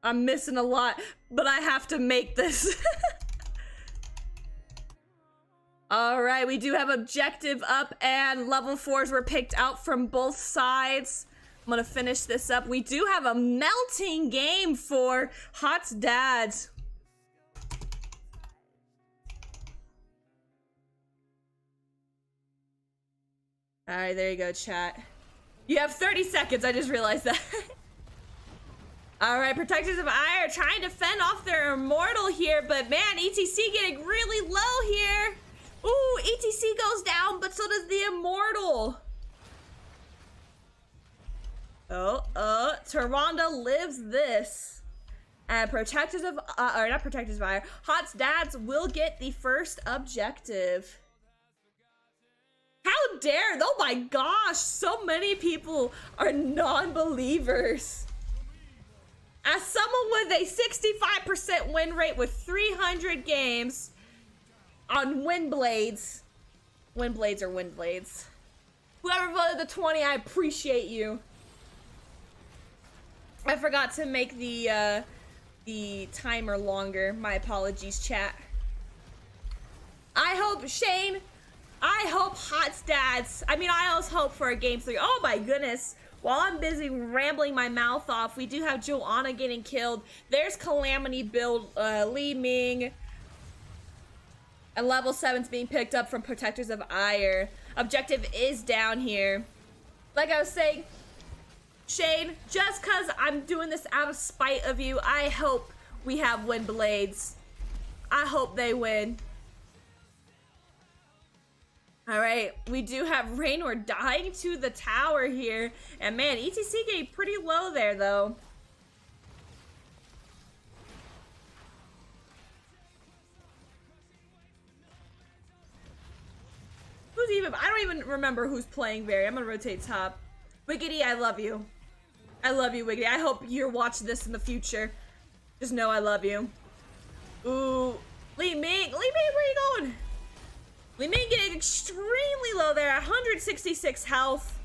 Speaker 1: I'm missing a lot, but I have to make this. Alright, we do have objective up and level 4s were picked out from both sides. I'm gonna finish this up. We do have a melting game for Hot's dads. Alright, there you go, chat. You have 30 seconds, I just realized that. Alright, Protectors of Aiur are trying to fend off their immortal here, but man, ETC getting really low here. Ooh, ETC goes down, but so does the immortal. Tyrande lives this. And Protectors of, or not Protectors of Aiur, Hot's dads will get the first objective. How dare, oh my gosh, so many people are non-believers. As someone with a 65% win rate with 300 games on Wind Blades. Wind Blades are Wind Blades. Whoever voted the 20, I appreciate you. I forgot to make the timer longer. My apologies, chat. I hope, Shane, I hope Hot's dads, I mean, I always hope for a game 3. Oh my goodness. While I'm busy rambling my mouth off, we do have Joanna getting killed. There's Calamity build, Li Ming. And level 7's being picked up from Protectors of Aiur. Objective is down here. Like I was saying, Shane, just because I'm doing this out of spite of you, I hope we have Wind Blades. I hope they win. Alright, we do have Raynor dying to the tower here. And man, ETC getting pretty low there, though. Who's even... I don't even remember who's playing Barry. I'm gonna rotate top. Wiggity, I love you. I love you, Wiggity. I hope you're watching this in the future. Just know I love you. Ooh. Li Ming! Li Ming, where are you going? Li Ming getting extremely low there, 166 health.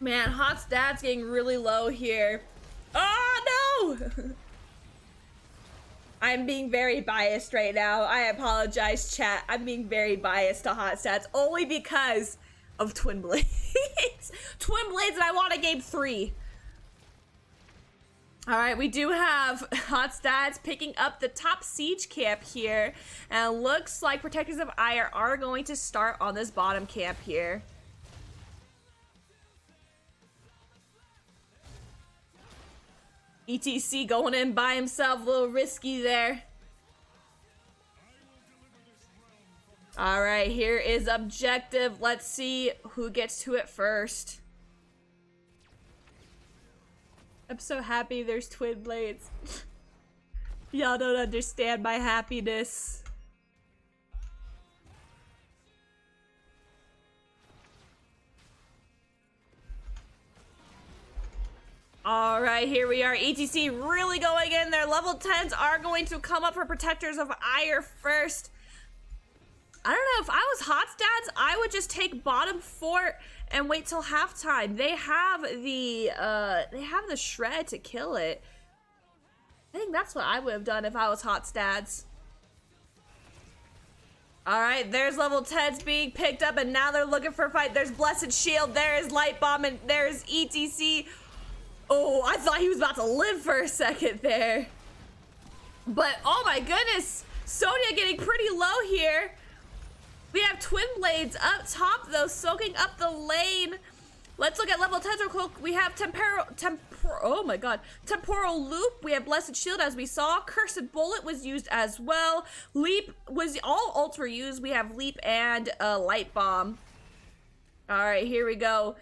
Speaker 1: Man, Hot's dad's getting really low here. Oh no! I'm being very biased right now. I apologize, chat. I'm being very biased to Hot Stats only because of Twin Blades. Twin Blades, and I want a game 3. Alright, we do have Hot Stats picking up the top siege camp here. And it looks like Protectors of Aiur are going to start on this bottom camp here. ETC going in by himself, a little risky there. Alright, here is objective. Let's see who gets to it first. I'm so happy there's twin blades. Y'all don't understand my happiness. All right, here we are. ETC really going in there. Level 10s are going to come up for Protectors of Aiur first. I don't know, if I was Hot Stats, I would just take bottom fort and wait till halftime. They have the shred to kill it. I think that's what I would have done if I was Hot Stats. All right, there's level 10s being picked up, and now they're looking for a fight. There's Blessed Shield, there is Light Bomb, and there's ETC. Oh, I thought he was about to live for a second there. But, oh my goodness, Sonya getting pretty low here. We have Twin Blades up top, though, soaking up the lane. Let's look at level 10 real quick. We have oh my god, Temporal Loop. We have Blessed Shield, as we saw. Cursed Bullet was used as well. Leap was, all ults were used. We have Leap and Light Bomb. All right, here we go.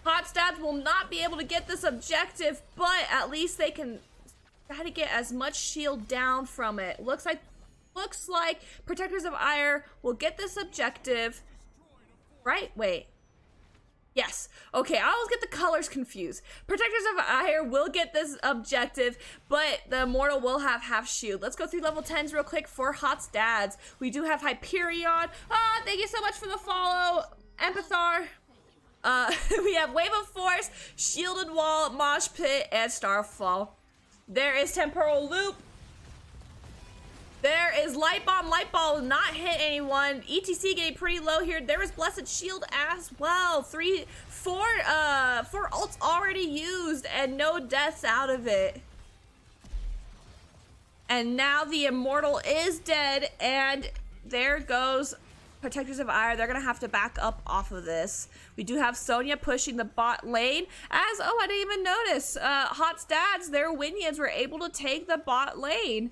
Speaker 1: Hot Stats will not be able to get this objective, but at least they can try to get as much shield down from it. Looks like Protectors of Aiur will get this objective. Right? Wait. Yes. Okay, I always get the colors confused. Protectors of Aiur will get this objective, but the Immortal will have half shield. Let's go through level 10s real quick for Hot Stats. We do have Hyperion. Thank you so much for the follow, Empathar. We have Wave of Force, Shielded Wall, Mosh Pit, and Starfall. There is Temporal Loop. There is Light Bomb. Light Ball will not hit anyone. ETC getting pretty low here. There is Blessed Shield as well. Four ults already used and no deaths out of it. And now the Immortal is dead, and there goes Protectors of Aiur. They're gonna have to back up off of this. We do have Sonya pushing the bot lane. Oh, I didn't even notice. Hot Stats, their Winions were able to take the bot lane.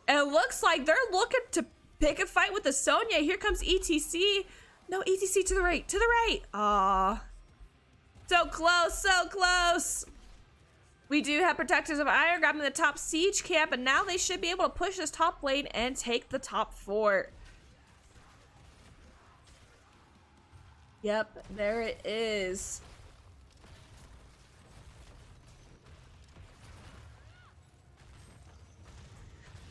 Speaker 1: And it looks like they're looking to pick a fight with the Sonya. Here comes ETC. No, ETC to the right, to the right. Aw. So close, so close. We do have Protectors of Aiur grabbing the top siege camp, and now they should be able to push this top lane and take the top fort. Yep, there it is.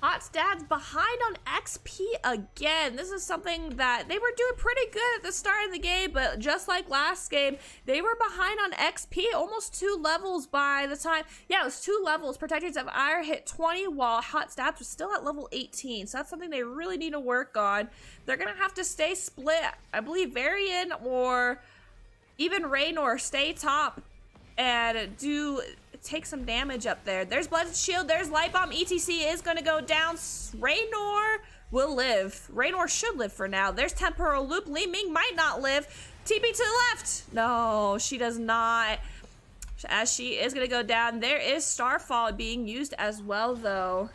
Speaker 1: Hot Stats behind on XP again. This is something that they were doing pretty good at the start of the game, but just like last game, they were behind on XP, almost 2 levels by the time. Yeah, it was 2 levels. Protectors of Aiur hit 20 while Hot Stats was still at level 18. So that's something they really need to work on. They're gonna have to stay split. I believe Varian or even Raynor stay top and take some damage up there. There's Blessed Shield, there's Light Bomb. ETC is gonna go down. Raynor will live. Raynor should live for now. There's Temporal Loop. Li Ming might not live. TP to the left. No, she does not. As she is gonna go down. There is Starfall being used as well, though.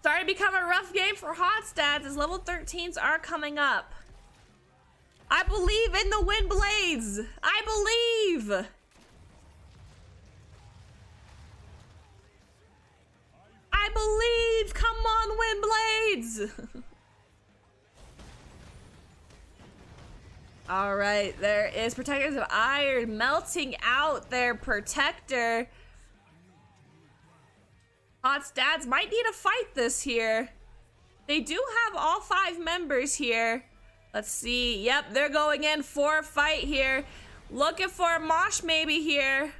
Speaker 1: Starting to become a rough game for Hot Stats as level 13s are coming up. I believe in the Wind Blades. I believe. I believe! Come on, Wind Blades! Alright, there is Protectors of Aiur melting out their Protector. Hot Stats might need to fight this here. They do have all 5 members here. Let's see. Yep, they're going in for a fight here. Looking for a mosh maybe here.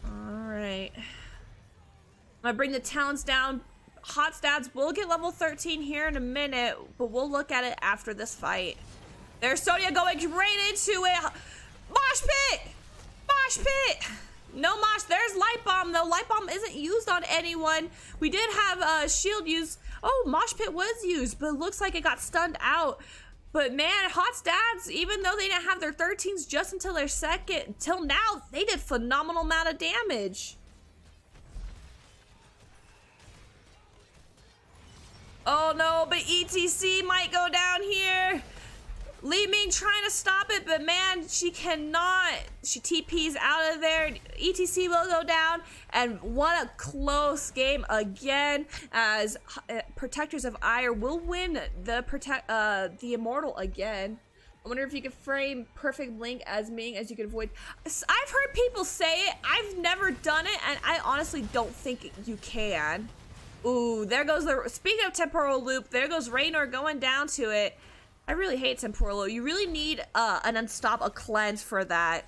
Speaker 1: Alright. I'm gonna bring the talents down. Hot Stats will get level 13 here in a minute, but we'll look at it after this fight. There's Sonya going right into it. Mosh pit! Mosh pit! No mosh. There's Light Bomb, though. Light Bomb isn't used on anyone. We did have shield used. Oh, mosh pit was used, but it looks like it got stunned out. But man, Hot Stats, even though they didn't have their 13s just until their second, till now, they did phenomenal amount of damage. Oh no, but ETC might go down here. Li Ming trying to stop it, but man, she cannot. She TP's out of there. ETC will go down, and what a close game again, as Protectors of Aiur will win the Immortal again. I wonder if you could frame Perfect Link as Ming, as you could avoid. I've heard people say it. I've never done it, and I honestly don't think you can. Ooh, there goes the. Speaking of temporal loop, there goes Raynor going down to it. I really hate temporal loop. You really need an a cleanse for that.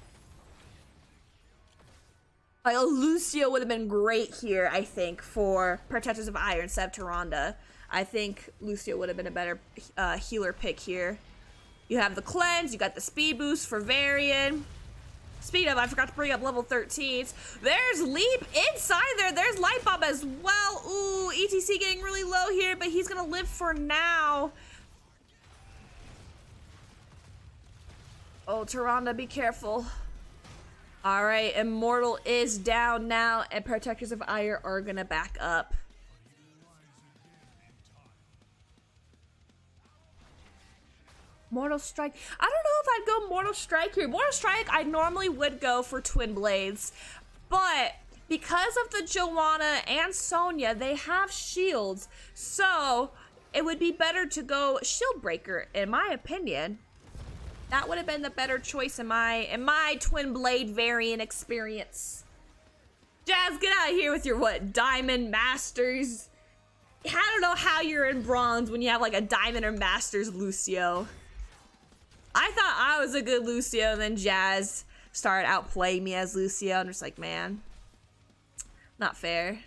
Speaker 1: Like, Lucio would have been great here, I think, for Protectors of Aiur instead of Tyrande. I think Lucio would have been a better healer pick here. You have the cleanse, you got the speed boost for Varian. Speed up, I forgot to bring up level 13s. There's Leap inside there. There's Light Bomb as well. Ooh, ETC getting really low here, but he's gonna live for now. Oh, Tyrande, be careful. All right, Immortal is down now, and Protectors of Aiur are gonna back up. Mortal Strike. I don't know if I'd go Mortal Strike here. Mortal Strike, I normally would go for Twin Blades, but because of the Joanna and Sonya, they have shields, so it would be better to go Shield Breaker, in my opinion. That would have been the better choice in my Twin Blade variant experience. Jazz, get out of here with your what? Diamond Masters. I don't know how you're in bronze when you have like a Diamond or Masters Lucio. I thought I was a good Lucio, and then Jazz started outplaying me as Lucio. I'm just like, man, not fair.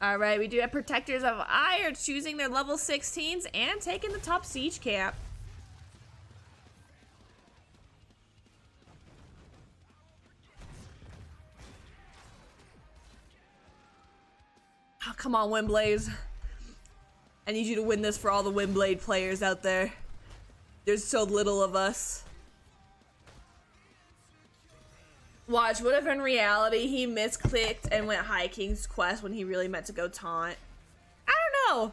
Speaker 1: All right, we do have Protectors of Aiur choosing their level 16s and taking the top siege camp. Oh, come on, Windblaze. I need you to win this for all the Windblade players out there. There's so little of us. Watch, what if in reality he misclicked and went High King's Quest when he really meant to go taunt? I don't know.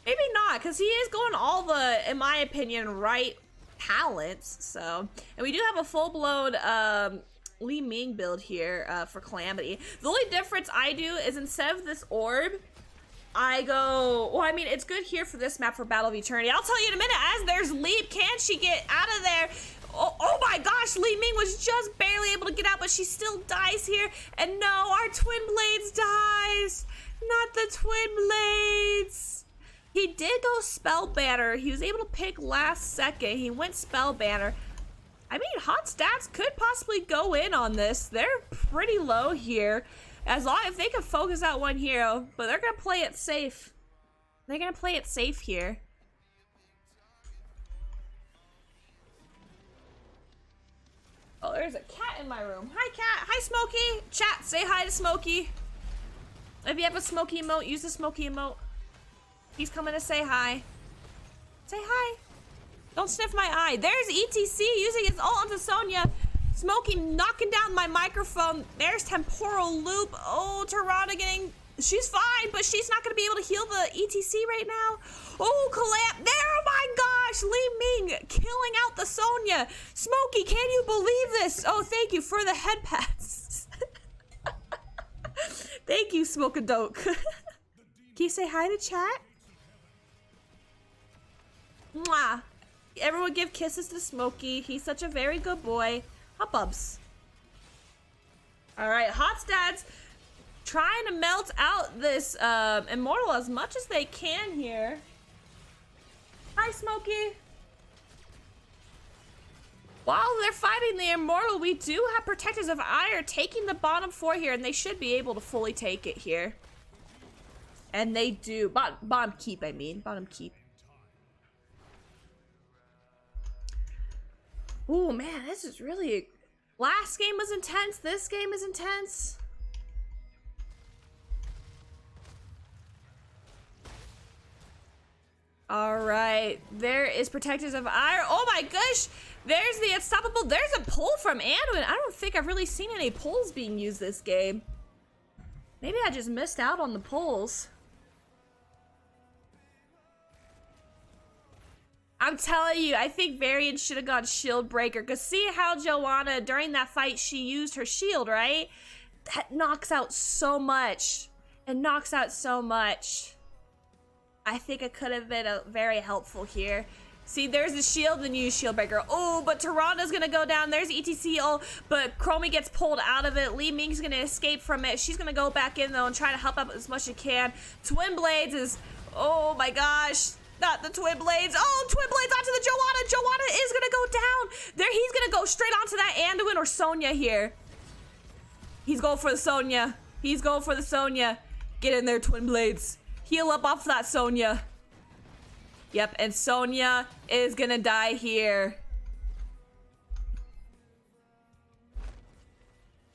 Speaker 1: Maybe not, because he is going all the, in my opinion, right talents. So, and we do have a full-blown Li Ming build here for Calamity. The only difference I do is instead of this orb, I go, well, I mean, it's good here for this map for Battle of Eternity. I'll tell you in a minute, as there's Leap. Can she get out of there? Oh my gosh, Li Ming was just barely able to get out, but she still dies here. And no, our Twin Blades dies. Not the Twin Blades. He did go Spell Banner. He was able to pick last second. He went Spell Banner. I mean, Hot Stats could possibly go in on this. They're pretty low here. As long as they can focus out one hero, but they're gonna play it safe. They're gonna play it safe here. Oh, there's a cat in my room. Hi, cat. Hi, Smokey. Chat, say hi to Smokey. If you have a Smokey emote, use the Smokey emote. He's coming to say hi. Say hi. Don't sniff my eye. There's ETC using his ult onto Sonya. Smokey knocking down my microphone. There's Temporal Loop. Oh, Tyrande getting... She's fine, but she's not going to be able to heal the ETC right now. Oh, There, oh my gosh. Li Ming killing out the Sonya. Smokey, can you believe this? Oh, thank you for the head pats. Thank you, Smoke-a-Doke. Can you say hi to chat? Mwah. Everyone give kisses to Smokey. He's such a very good boy. Hot bubs. Alright, Hot Stats trying to melt out this Immortal as much as they can here. Hi, Smokey. While they're fighting the Immortal, we do have Protectors of Aiur taking the bottom 4 here, and they should be able to fully take it here. And they do. Bottom keep, I mean. Bottom keep. Oh man, this is really... Last game was intense. This game is intense. Alright, there is Protectors of Aiur. Oh my gosh! There's the Unstoppable. There's a pull from Anduin. I don't think I've really seen any pulls being used this game. Maybe I just missed out on the pulls. I'm telling you, I think Varian should have gone shield breaker. Because see how Joanna, during that fight, she used her shield, right? That knocks out so much. It knocks out so much. I think it could have been very helpful here. See, there's the shield, then use shield breaker. Oh, but Tyranida's gonna go down. There's ETC. Oh, but Chromie gets pulled out of it. Li Ming's gonna escape from it. She's gonna go back in though and try to help out as much as she can. Twin Blades is, oh my gosh. Not the Twin Blades. Oh, Twin Blades onto the Joanna. Joanna is gonna go down. There, he's gonna go straight onto that Anduin or Sonya here. He's going for the Sonya. He's going for the Sonya. Get in there, Twin Blades. Heal up off that Sonya. Yep, and Sonya is gonna die here.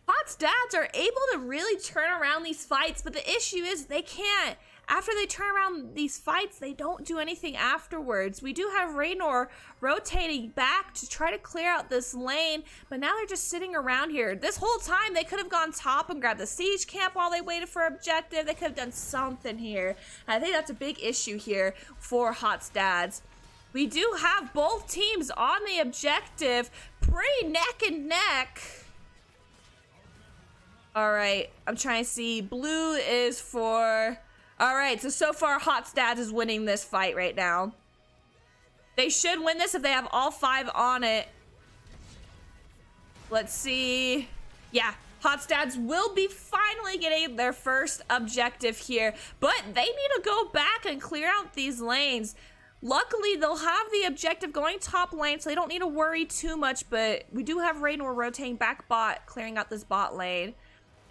Speaker 1: Hot's dads are able to really turn around these fights, but the issue is they can't. After they turn around these fights, they don't do anything afterwards. We do have Raynor rotating back to try to clear out this lane, but now they're just sitting around here. This whole time, they could have gone top and grabbed the siege camp while they waited for objective. They could have done something here. I think that's a big issue here for Hot's dads. We do have both teams on the objective, pretty neck and neck. All right, I'm trying to see. Blue is for... All right, so far, Hot's dads is winning this fight right now. They should win this if they have all 5 on it. Let's see. Yeah, Hot's dads will be finally getting their first objective here, but they need to go back and clear out these lanes. Luckily, they'll have the objective going top lane, so they don't need to worry too much, but we do have Raynor rotating back bot, clearing out this bot lane.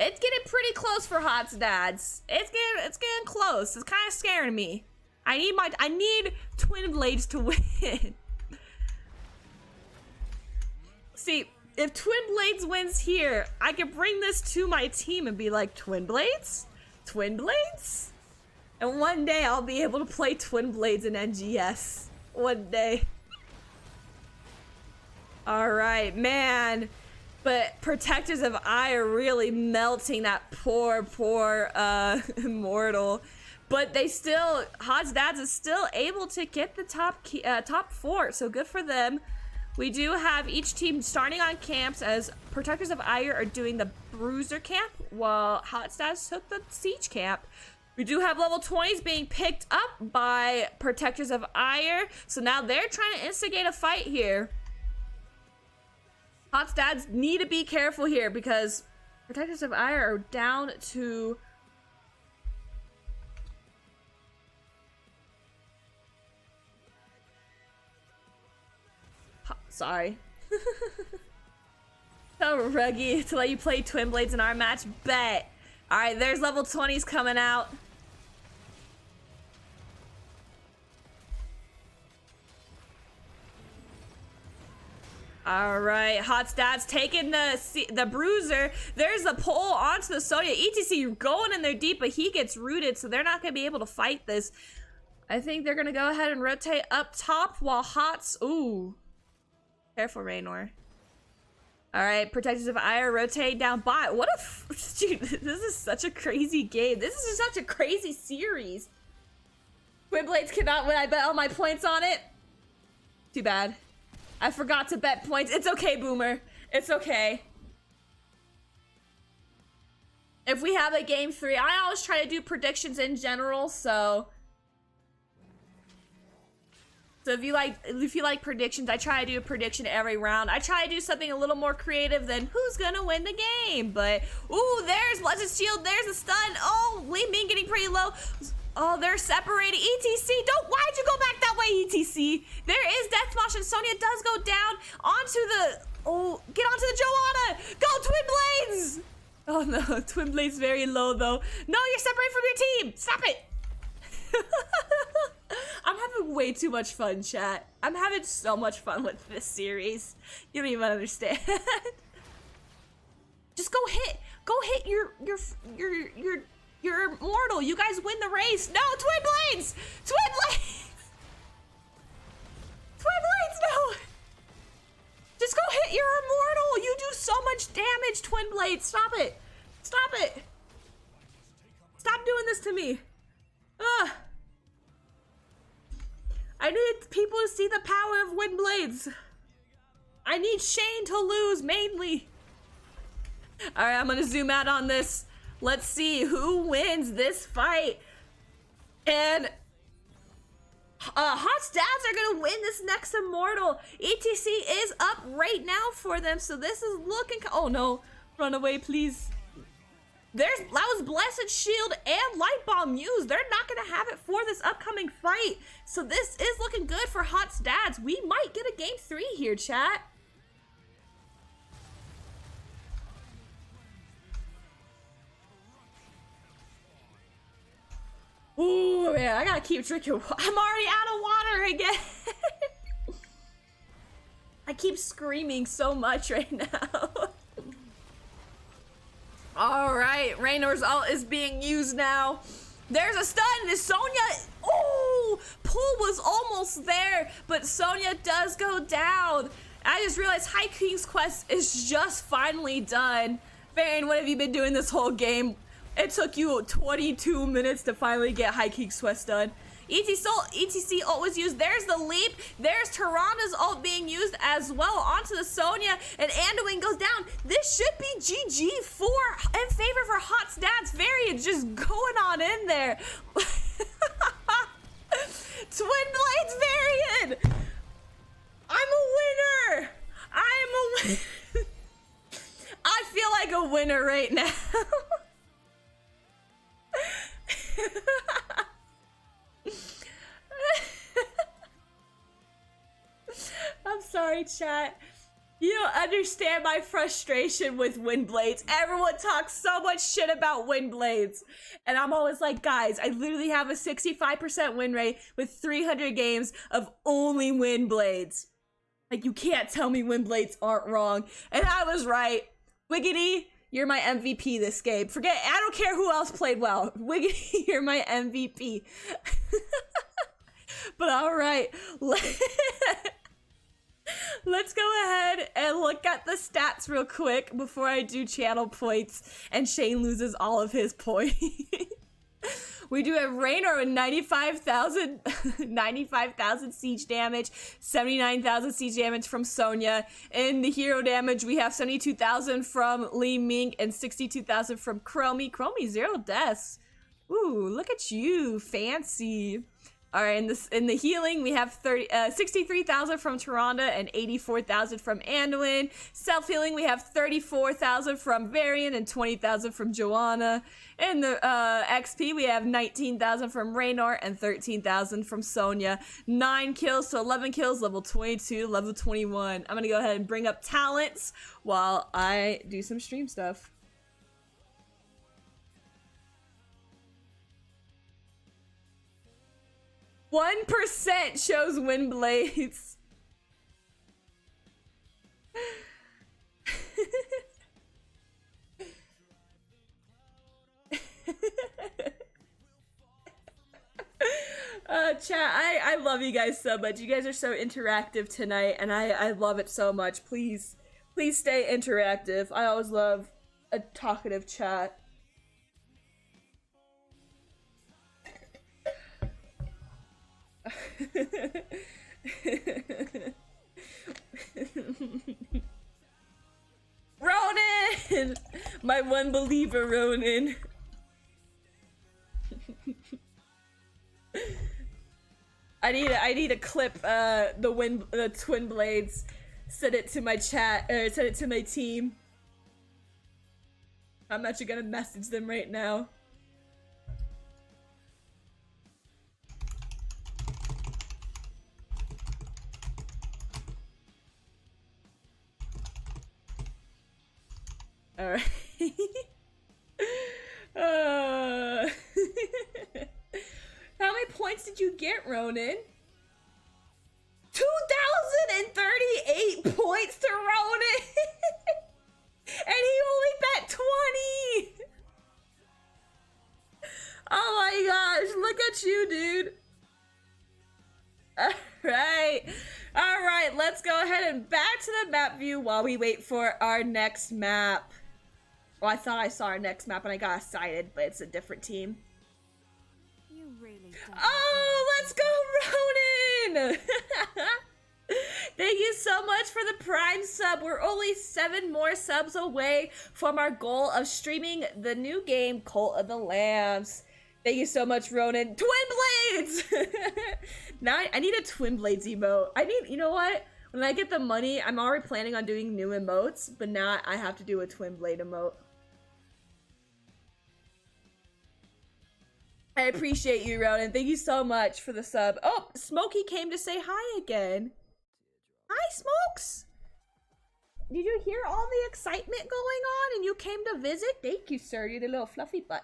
Speaker 1: It's getting pretty close for Hot's dads. It's getting close. It's kind of scaring me. I need Twin Blades to win. See, if Twin Blades wins here, I can bring this to my team and be like, Twin Blades? Twin Blades? And one day I'll be able to play Twin Blades in NGS. One day. All right, man. But Protectors of Eye are really melting that poor Immortal. But they still, Hot's dads is still able to get the top 4, so good for them. We do have each team starting on camps as Protectors of Aiur are doing the Bruiser camp, while Hot's dads took the Siege camp. We do have level 20s being picked up by Protectors of Aiur, so now they're trying to instigate a fight here. Hot's dads need to be careful here because Protectors of Aiur are down to... Sorry. So ruggy to let you play Twin Blades in our match. Bet. Alright, there's level 20s coming out. All right, Hot's dad's taking the Bruiser. There's the pull onto the Sonya. ETC going in there deep, but he gets rooted, so they're not going to be able to fight this. I think they're going to go ahead and rotate up top while Hot's... Ooh. Careful, Raynor. All right, Protectors of Aiur rotate down bot. What a... Dude, this is such a crazy game. This is such a crazy series. Twin Blades cannot win. I bet all my points on it. Too bad. I forgot to bet points. It's okay, Boomer. It's okay. If we have a game 3, I always try to do predictions in general, so if you like predictions, I try to do a prediction every round. I try to do something a little more creative than who's gonna win the game. But ooh, there's Blessed Shield, there's a stun. Oh, Li Ming getting pretty low. Oh, they're separating. ETC, why'd you go back that way, ETC? There is Death Smash and Sonya does go down onto the, get onto the Joanna. Go Twin Blades. Oh no, Twin Blades very low though. No, you're separated from your team. Stop it. I'm having way too much fun, chat. I'm having so much fun with this series. You don't even understand. Just go hit your Immortal. You guys win the race. No, Twin Blades! Twin Blades! Twin Blades, no! Just go hit your Immortal. You do so much damage, Twin Blades. Stop it. Stop it. Stop doing this to me. Ugh. I I need people to see the power of wind blades. I need Shane to lose, mainly. All right, I'm gonna zoom out on this. Let's see who wins this fight. And Hot Stats are gonna win this next Immortal. ETC is up right now for them, so this is looking. Oh no, run away, please. That was Blessed Shield and Light Bomb used. They're not gonna have it for this upcoming fight, so this is looking good for Hot Stats. We might get a game 3 here, chat. Ooh, man, I gotta keep drinking water. I'm already out of water again. I keep screaming so much right now. All right, Raynor's ult is being used now. There's a stun. Is Sonya? Oh, Pool was almost there, but Sonya does go down. I just realized High King's Quest is just finally done. Varian, what have you been doing this whole game? It took you 22 minutes to finally get High King's Quest done. ETC ult was used. There's the leap. There's Tyranida's ult being used as well onto the Sonya, and Anduin goes down. This should be GG in favor for Hot Stats. Varian just going on in there. Twin Blades Varian. I'm a winner. I'm a winner. I feel like a winner right now. I'm sorry, chat. You don't understand my frustration with wind blades. Everyone talks so much shit about wind blades, and I'm always like, guys, I literally have a 65% win rate with 300 games of only wind blades. Like, you can't tell me wind blades aren't wrong. And I was right. Wiggity, you're my MVP this game. Forget, I don't care who else played well. Wiggity, you're my MVP. But all right, let's go ahead and look at the stats real quick before I do channel points and Shane loses all of his points. We do have Raynor with 95,000 siege damage, 79,000 siege damage from Sonya. In the hero damage, we have 72,000 from Li Ming and 62,000 from Chromie. Chromie, 0 deaths. Ooh, look at you, fancy. All right, in the healing, we have 63,000 from Tyrande and 84,000 from Anduin. Self-healing, we have 34,000 from Varian and 20,000 from Joanna. In the XP, we have 19,000 from Raynor and 13,000 from Sonya. 9 kills to 11 kills, level 22, level 21. I'm gonna go ahead and bring up talents while I do some stream stuff. 1% shows wind blades. Chat, I love you guys so much. You guys are so interactive tonight, and I love it so much. Please stay interactive. I always love a talkative chat. Ronan! My one believer, Ronan. I need to clip the twin blades, send it to my chat, or send it to my team. I'm actually gonna message them right now. All right. How many points did you get, Ronan? 2,038 points to Ronan! And he only bet 20! Oh my gosh, look at you, dude. Alright, let's go ahead and back to the map view while we wait for our next map. Well, I thought I saw our next map and I got excited, but it's a different team.
Speaker 2: You really don't.
Speaker 1: Oh, let's go, Ronan! so much for the Prime sub. We're only 7 more subs away from our goal of streaming the new game, Cult of the Lambs. Thank you so much, Ronan. Twin Blades! Now I need a Twin Blades emote. You know what? When I get the money, I'm already planning on doing new emotes, but now I have to do a Twin Blade emote. I appreciate you, Ronan. Thank you so much for the sub. Oh, Smokey came to say hi again. Hi, Smokes. Did you hear all the excitement going on and you came to visit? Thank you, sir. You're the little fluffy butt.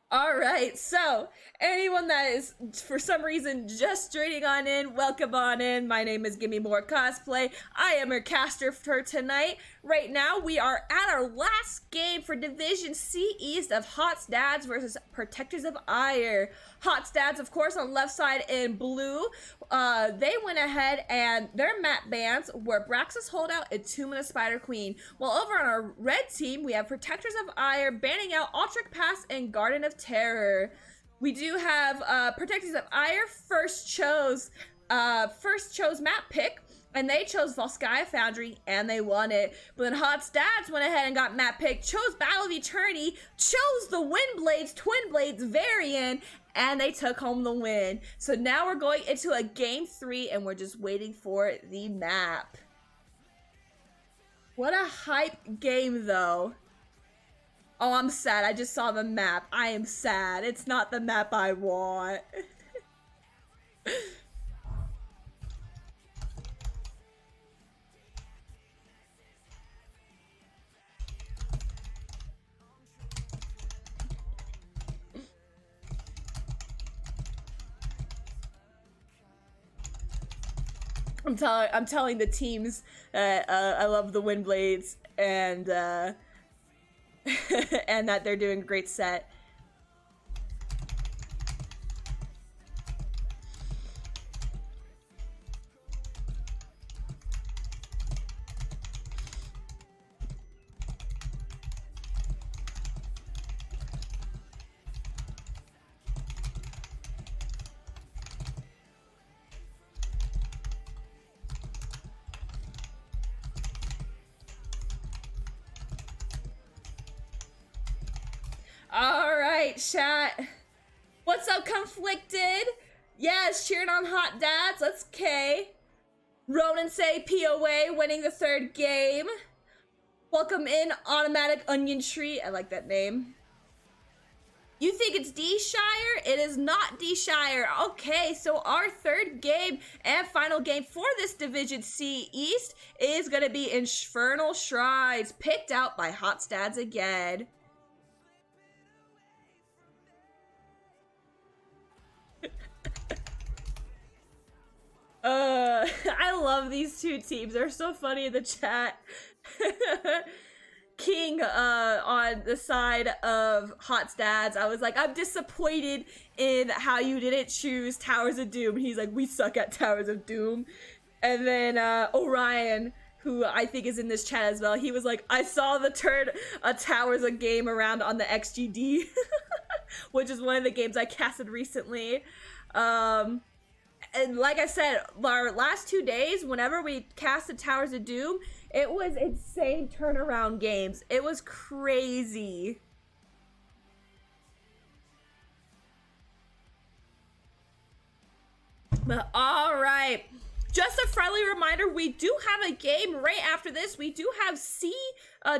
Speaker 1: All right, so anyone that is for some reason just joining on in, welcome on in. My name is Gimmie-Moore Cosplay. I am your caster for tonight. Right now, we are at our last game for Division C-East of Hot's Dads versus Protectors of Aiur. Hot's Dads, of course, on the left side in blue. They went ahead and their map bans were Braxis Holdout and Tomb of the Spider Queen. While over on our red team, we have Protectors of Aiur banning out Altric Pass and Garden of Terror. We do have Protectors of Aiur first chose map pick, and they chose Volskaya Foundry, and they won it. But then Hot's Dads went ahead and got map pick, chose Battle of Eternity, chose the Twin Blades variant, and they took home the win. So now we're going into a game 3, and we're just waiting for the map. What a hype game, though. Oh, I'm sad. I just saw the map. I am sad. It's not the map I want. I'm telling the teams that I love the Windblades and and that they're doing a great set. All right, chat. What's up, Conflicted? Yes, cheering on Hot Dads. Let's K. Ronan say POA winning the 3rd game. Welcome in, Automatic Onion Tree. I like that name. You think it's D-Shire? It is not D-Shire. Okay, so our 3rd game and final game for this Division C-East is going to be Infernal Shrines, picked out by Hot Dads again. I love these two teams. They're so funny in the chat. King, on the side of Hot's Dads, I was like, I'm disappointed in how you didn't choose Towers of Doom. He's like, we suck at Towers of Doom. And then, Orion, who I think is in this chat as well, he was like, I saw the Towers of game around on the XGD, which is one of the games I casted recently. And like I said, our last 2 days, whenever we casted Towers of Doom, it was insane turnaround games. It was crazy. But all right. Just a friendly reminder, we do have a game right after this. We do have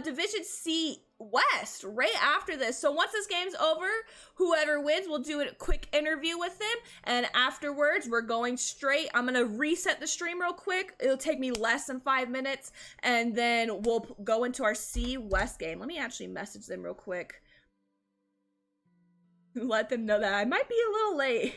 Speaker 1: Division C West right after this. So once this game's over, whoever wins, we'll do a quick interview with them. And afterwards, we're going straight. I'm going to reset the stream real quick. It'll take me less than 5 minutes. And then we'll go into our C West game. Let me actually message them real quick. Let them know that I might be a little late.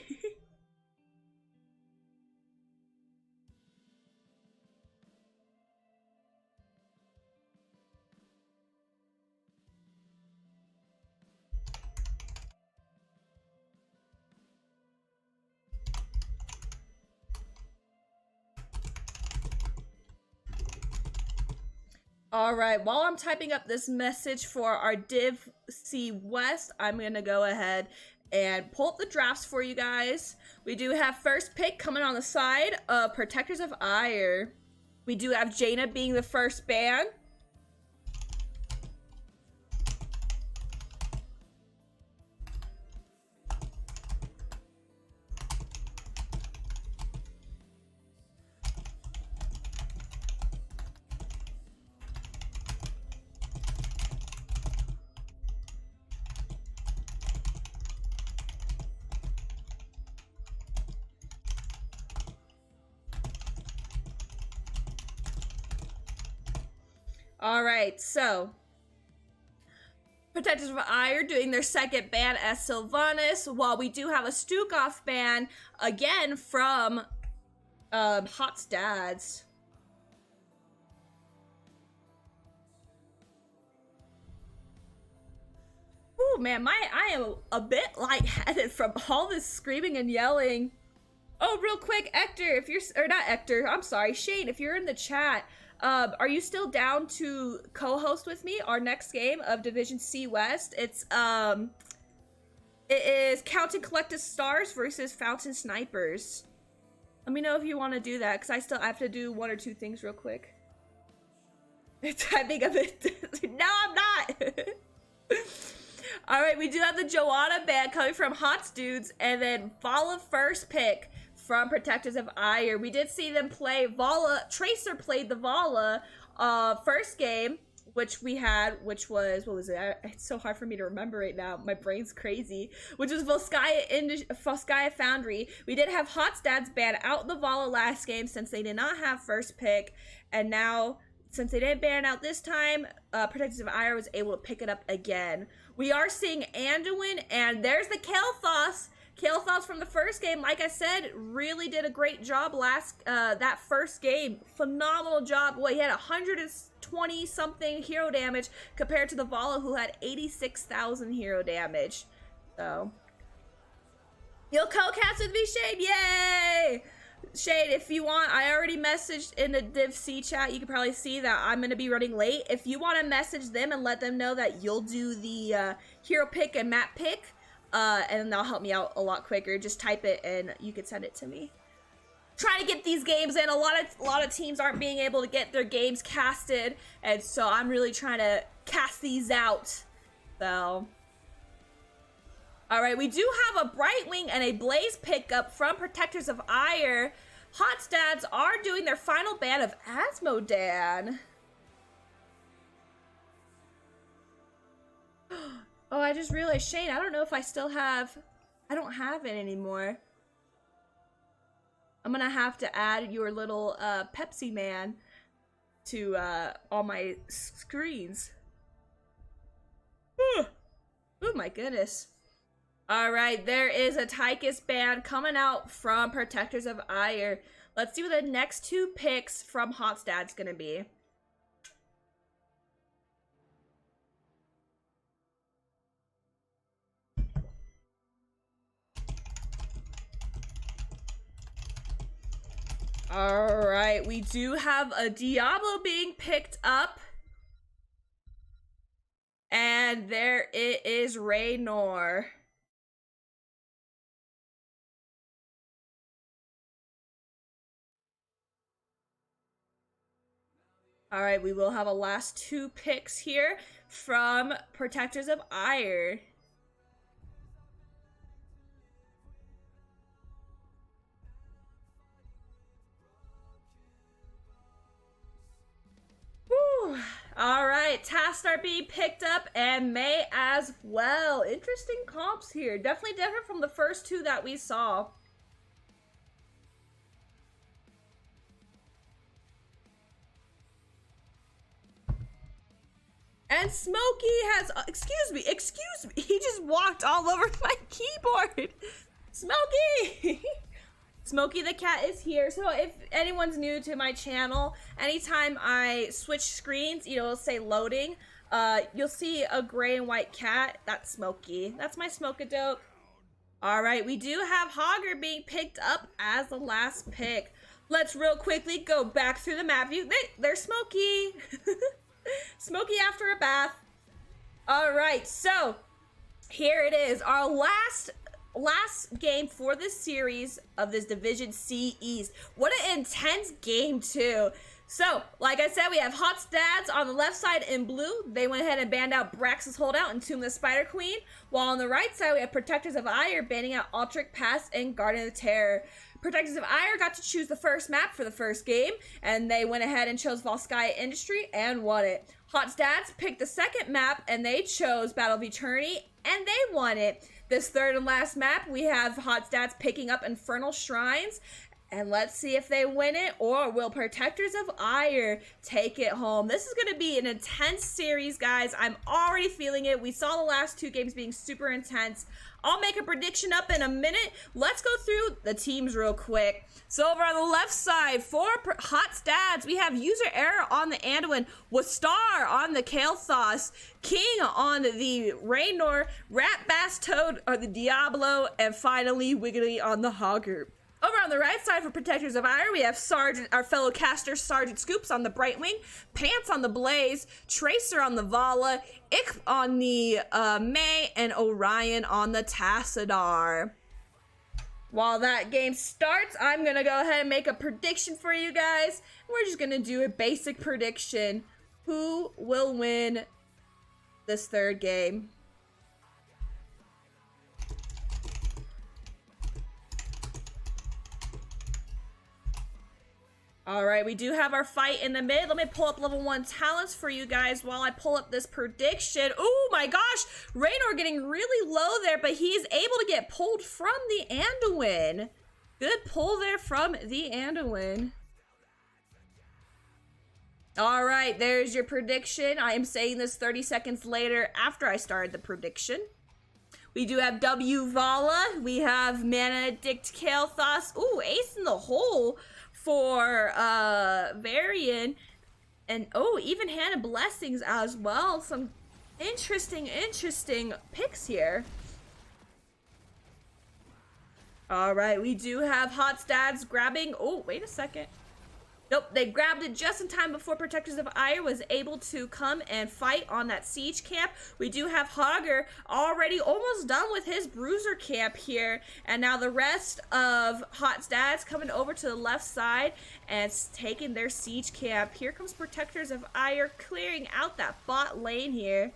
Speaker 1: All right, while I'm typing up this message for our Div C West, I'm gonna go ahead and pull up the drafts for you guys. We do have first pick coming on the side of Protectors of Aiur. We do have Jaina being the first ban. All right, so Protectors of Aiur doing their second ban as Sylvanas, while we do have a Stukov ban again from Hot's Dads. Ooh, man, I am a bit lightheaded from all this screaming and yelling. Oh, real quick, Ector, if you're, or not Ector, I'm sorry, Shane, if you're in the chat, are you still down to co-host with me our next game of Division C West? It is Count and Collected Stars versus Fountain Snipers. Let me know if you want to do that, because I have to do one or two things real quick. Typing a bit. No, I'm not. All right, we do have the Joanna ban coming from Hots Dudes, and then Vala first pick from Protectors of Aiur. We did see them play Vala. Tracer played the Vala first game, which we had, which was, what was it? It's so hard for me to remember right now. My brain's crazy. Which was Volskaya Foundry. We did have Hotstad's ban out the Vala last game since they did not have first pick, and now since they didn't ban out this time, Protectors of Aiur was able to pick it up again. We are seeing Anduin, and there's the Kael'thas. Kael'thas from the first game, like I said, really did a great job that first game. Phenomenal job. Boy, he had 120 something hero damage compared to the Vala, who had 86,000 hero damage. So, you'll co-cast with me, Shade? Yay! Shade, if you want, I already messaged in the Div C chat. You can probably see that I'm going to be running late. If you want to message them and let them know that you'll do the hero pick and map pick, and they'll help me out a lot quicker. Just type it and you can send it to me. Trying to get these games in. A lot of teams aren't being able to get their games casted, and so I'm really trying to cast these out. So, all right, we do have a Brightwing and a Blaze pickup from Protectors of Aiur. Hotstads are doing their final ban of Asmodan. Oh, I just realized, Shane, I don't know if I still have... I don't have it anymore. I'm gonna have to add your little Pepsi Man to all my screens. Oh my goodness. Alright, there is a Tychus ban coming out from Protectors of Aiur. Let's see what the next two picks from Hotstad's gonna be. Alright, we do have a Diablo being picked up. And there it is, Raynor. Alright, we will have a last two picks here from Protectors of Aiur. Whew. Alright, tasks are being picked up, and May as well. Interesting comps here. Definitely different from the first two that we saw. And Smokey has, excuse me, he just walked all over my keyboard. Smokey! Smokey the cat is here. So if anyone's new to my channel, anytime I switch screens, you know, it'll say loading, you'll see a gray and white cat. That's Smokey. That's my Smokadope. All right, we do have Hogger being picked up as the last pick. Let's real quickly go back through the map view. There's Smokey. Smokey after a bath. All right, so here it is, our last game for this series of this Division C East. What an intense game too. So, like I said, we have Hot Stads on the left side in blue. They went ahead and banned out Brax's Holdout and Tomb the Spider Queen. While on the right side, we have Protectors of Aiur banning out Altric Pass and Guardian of the Terror. Protectors of Aiur got to choose the first map for the first game, and they went ahead and chose Volskaya Industry and won it. Hot Stads picked the second map, and they chose Battle of Eternity, and they won it. This third and last map, we have Hot Stads picking up Infernal Shrines. And let's see if they win it, or will Protectors of Aiur take it home? This is going to be an intense series, guys. I'm already feeling it. We saw the last two games being super intense. I'll make a prediction up in a minute. Let's go through the teams real quick. So over on the left side, for Hot Stads, we have User Error on the Anduin, Wastar on the Kael'thas, King on the Raynor, Rat Bass Toad on the Diablo, and finally Wiggly on the Hogger. Over on the right side for Protectors of Aiur, we have Sergeant, our fellow caster Sergeant Scoops on the Brightwing, Pants on the Blaze, Tracer on the Vala, Ik on the May, and Orion on the Tassadar. While that game starts, I'm going to go ahead and make a prediction for you guys. We're just going to do a basic prediction. Who will win this third game? All right, we do have our fight in the mid. Let me pull up level 1 talents for you guys while I pull up this prediction. Oh my gosh, Raynor getting really low there, but he's able to get pulled from the Anduin. Good pull there from the Anduin. All right, there's your prediction. I am saying this 30 seconds later after I started the prediction. We do have W Vala. We have Mana Addict Kael'thas. Ooh, ace in the hole for Varian, and oh, even Hand of Blessings as well. Some interesting picks here. All right, we do have Hot Stads grabbing. Oh, wait a second. Nope, they grabbed it just in time before Protectors of Aiur was able to come and fight on that siege camp. We do have Hogger already almost done with his bruiser camp here. And now the rest of Hot Stads coming over to the left side and taking their siege camp. Here comes Protectors of Aiur clearing out that bot lane here.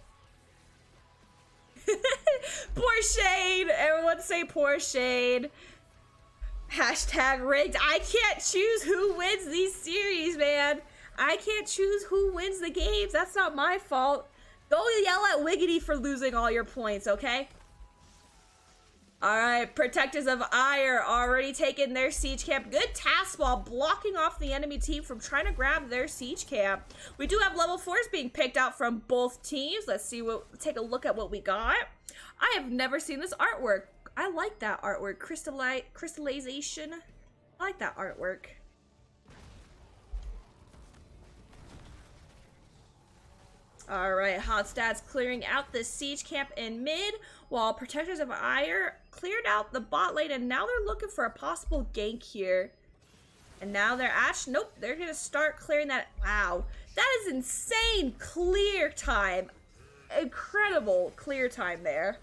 Speaker 1: Poor Shade. Everyone say poor Shade. Hashtag rigged. I can't choose who wins these series, man. I can't choose who wins the games. That's not my fault. Go yell at Wiggity for losing all your points, okay? Alright, Protectors of Aiur already taking their siege camp. Good task while blocking off the enemy team from trying to grab their siege camp. We do have level 4s being picked out from both teams. Let's see take a look at what we got. I have never seen this artwork. I like that artwork. Crystallization. I like that artwork. Alright, Hot Stads clearing out the siege camp in mid, while Protectors of Aiur cleared out the bot lane, and now they're looking for a possible gank here. And now they're actually, nope, they're going to start clearing that. Wow, that is insane clear time. Incredible clear time there.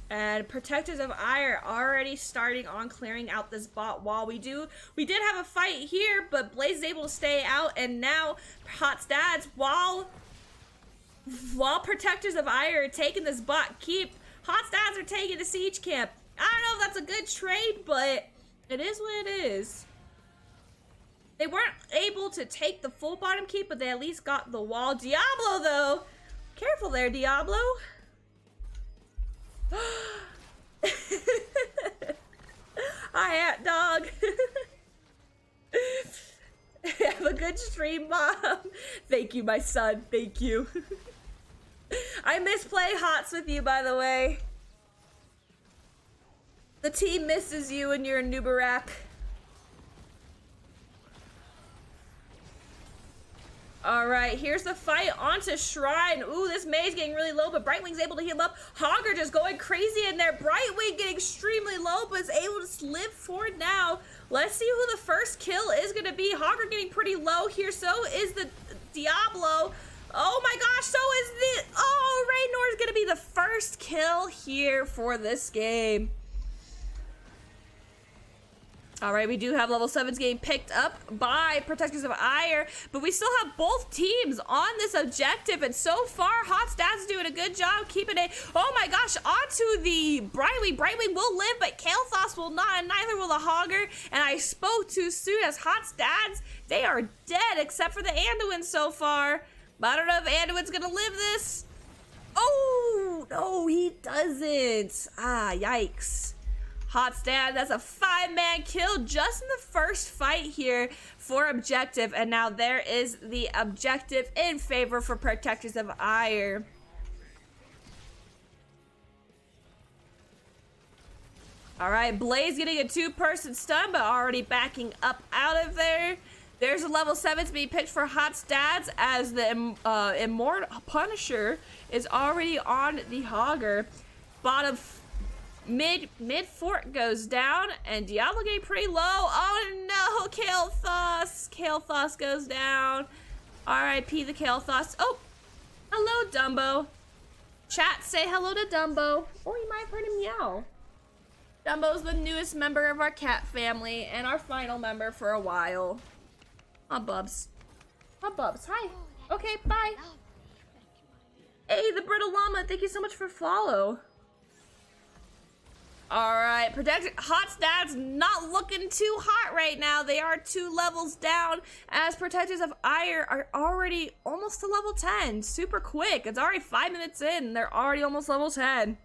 Speaker 1: And Protectors of Aiur already starting on clearing out this bot wall. We did have a fight here, but Blaze is able to stay out, and now Hot Stads, while Protectors of Aiur are taking this bot, Hot Stads are taking the siege camp. I don't know if that's a good trade, but it is what it is. They weren't able to take the full bottom keep, but they at least got the wall. Diablo, though. Careful there, Diablo. Hi, Hat Dog. Have a good stream, Mom. Thank you, my son. Thank you. I miss playing HOTS with you, by the way. The team misses you and you're a Nubarak. Alright, here's the fight onto Shrine. Ooh, this May's getting really low, but Brightwing's able to heal up. Hogger just going crazy in there. Brightwing getting extremely low, but is able to live forward now. Let's see who the first kill is going to be. Hogger getting pretty low here. So is the Diablo. Oh my gosh, so is the... Oh, Raynor is going to be the first kill here for this game. All right, we do have level 7s getting picked up by Protectors of Aiur, but we still have both teams on this objective, and so far, Hot Stats is doing a good job keeping it. Oh my gosh, onto the Brightwing. Brightwing will live, but Kael'thas will not, and neither will the Hogger, and I spoke too soon as Hot Stats, they are dead, except for the Anduin so far. But I don't know if Anduin's gonna live this. Oh, no, he doesn't. Ah, yikes. Hot Stat, that's a 5-man kill just in the first fight here for objective, and now there is the objective in favor for Protectors of Aiur. All right, Blaze getting a 2-person stun, but already backing up out of there. There's a level 7s being picked for Hot Stats as the Immortal Punisher is already on the Hogger. Bottom mid fort goes down, and Diablo getting pretty low. Oh no, Kael'thas goes down. R.I.P. the Kael'thas. Oh, hello Dumbo. Chat, say hello to Dumbo. Oh, you might have heard him meow. Dumbo's the newest member of our cat family and our final member for a while. Aw, Bubs. Aw, Bubs. Hi. Okay, bye. Hey, the Brittle Llama. Thank you so much for follow. Alright, Hot Stats not looking too hot right now. They are 2 levels down as Protectors of Aiur are already almost to level 10. Super quick. It's already 5 minutes in. They're already almost level 10.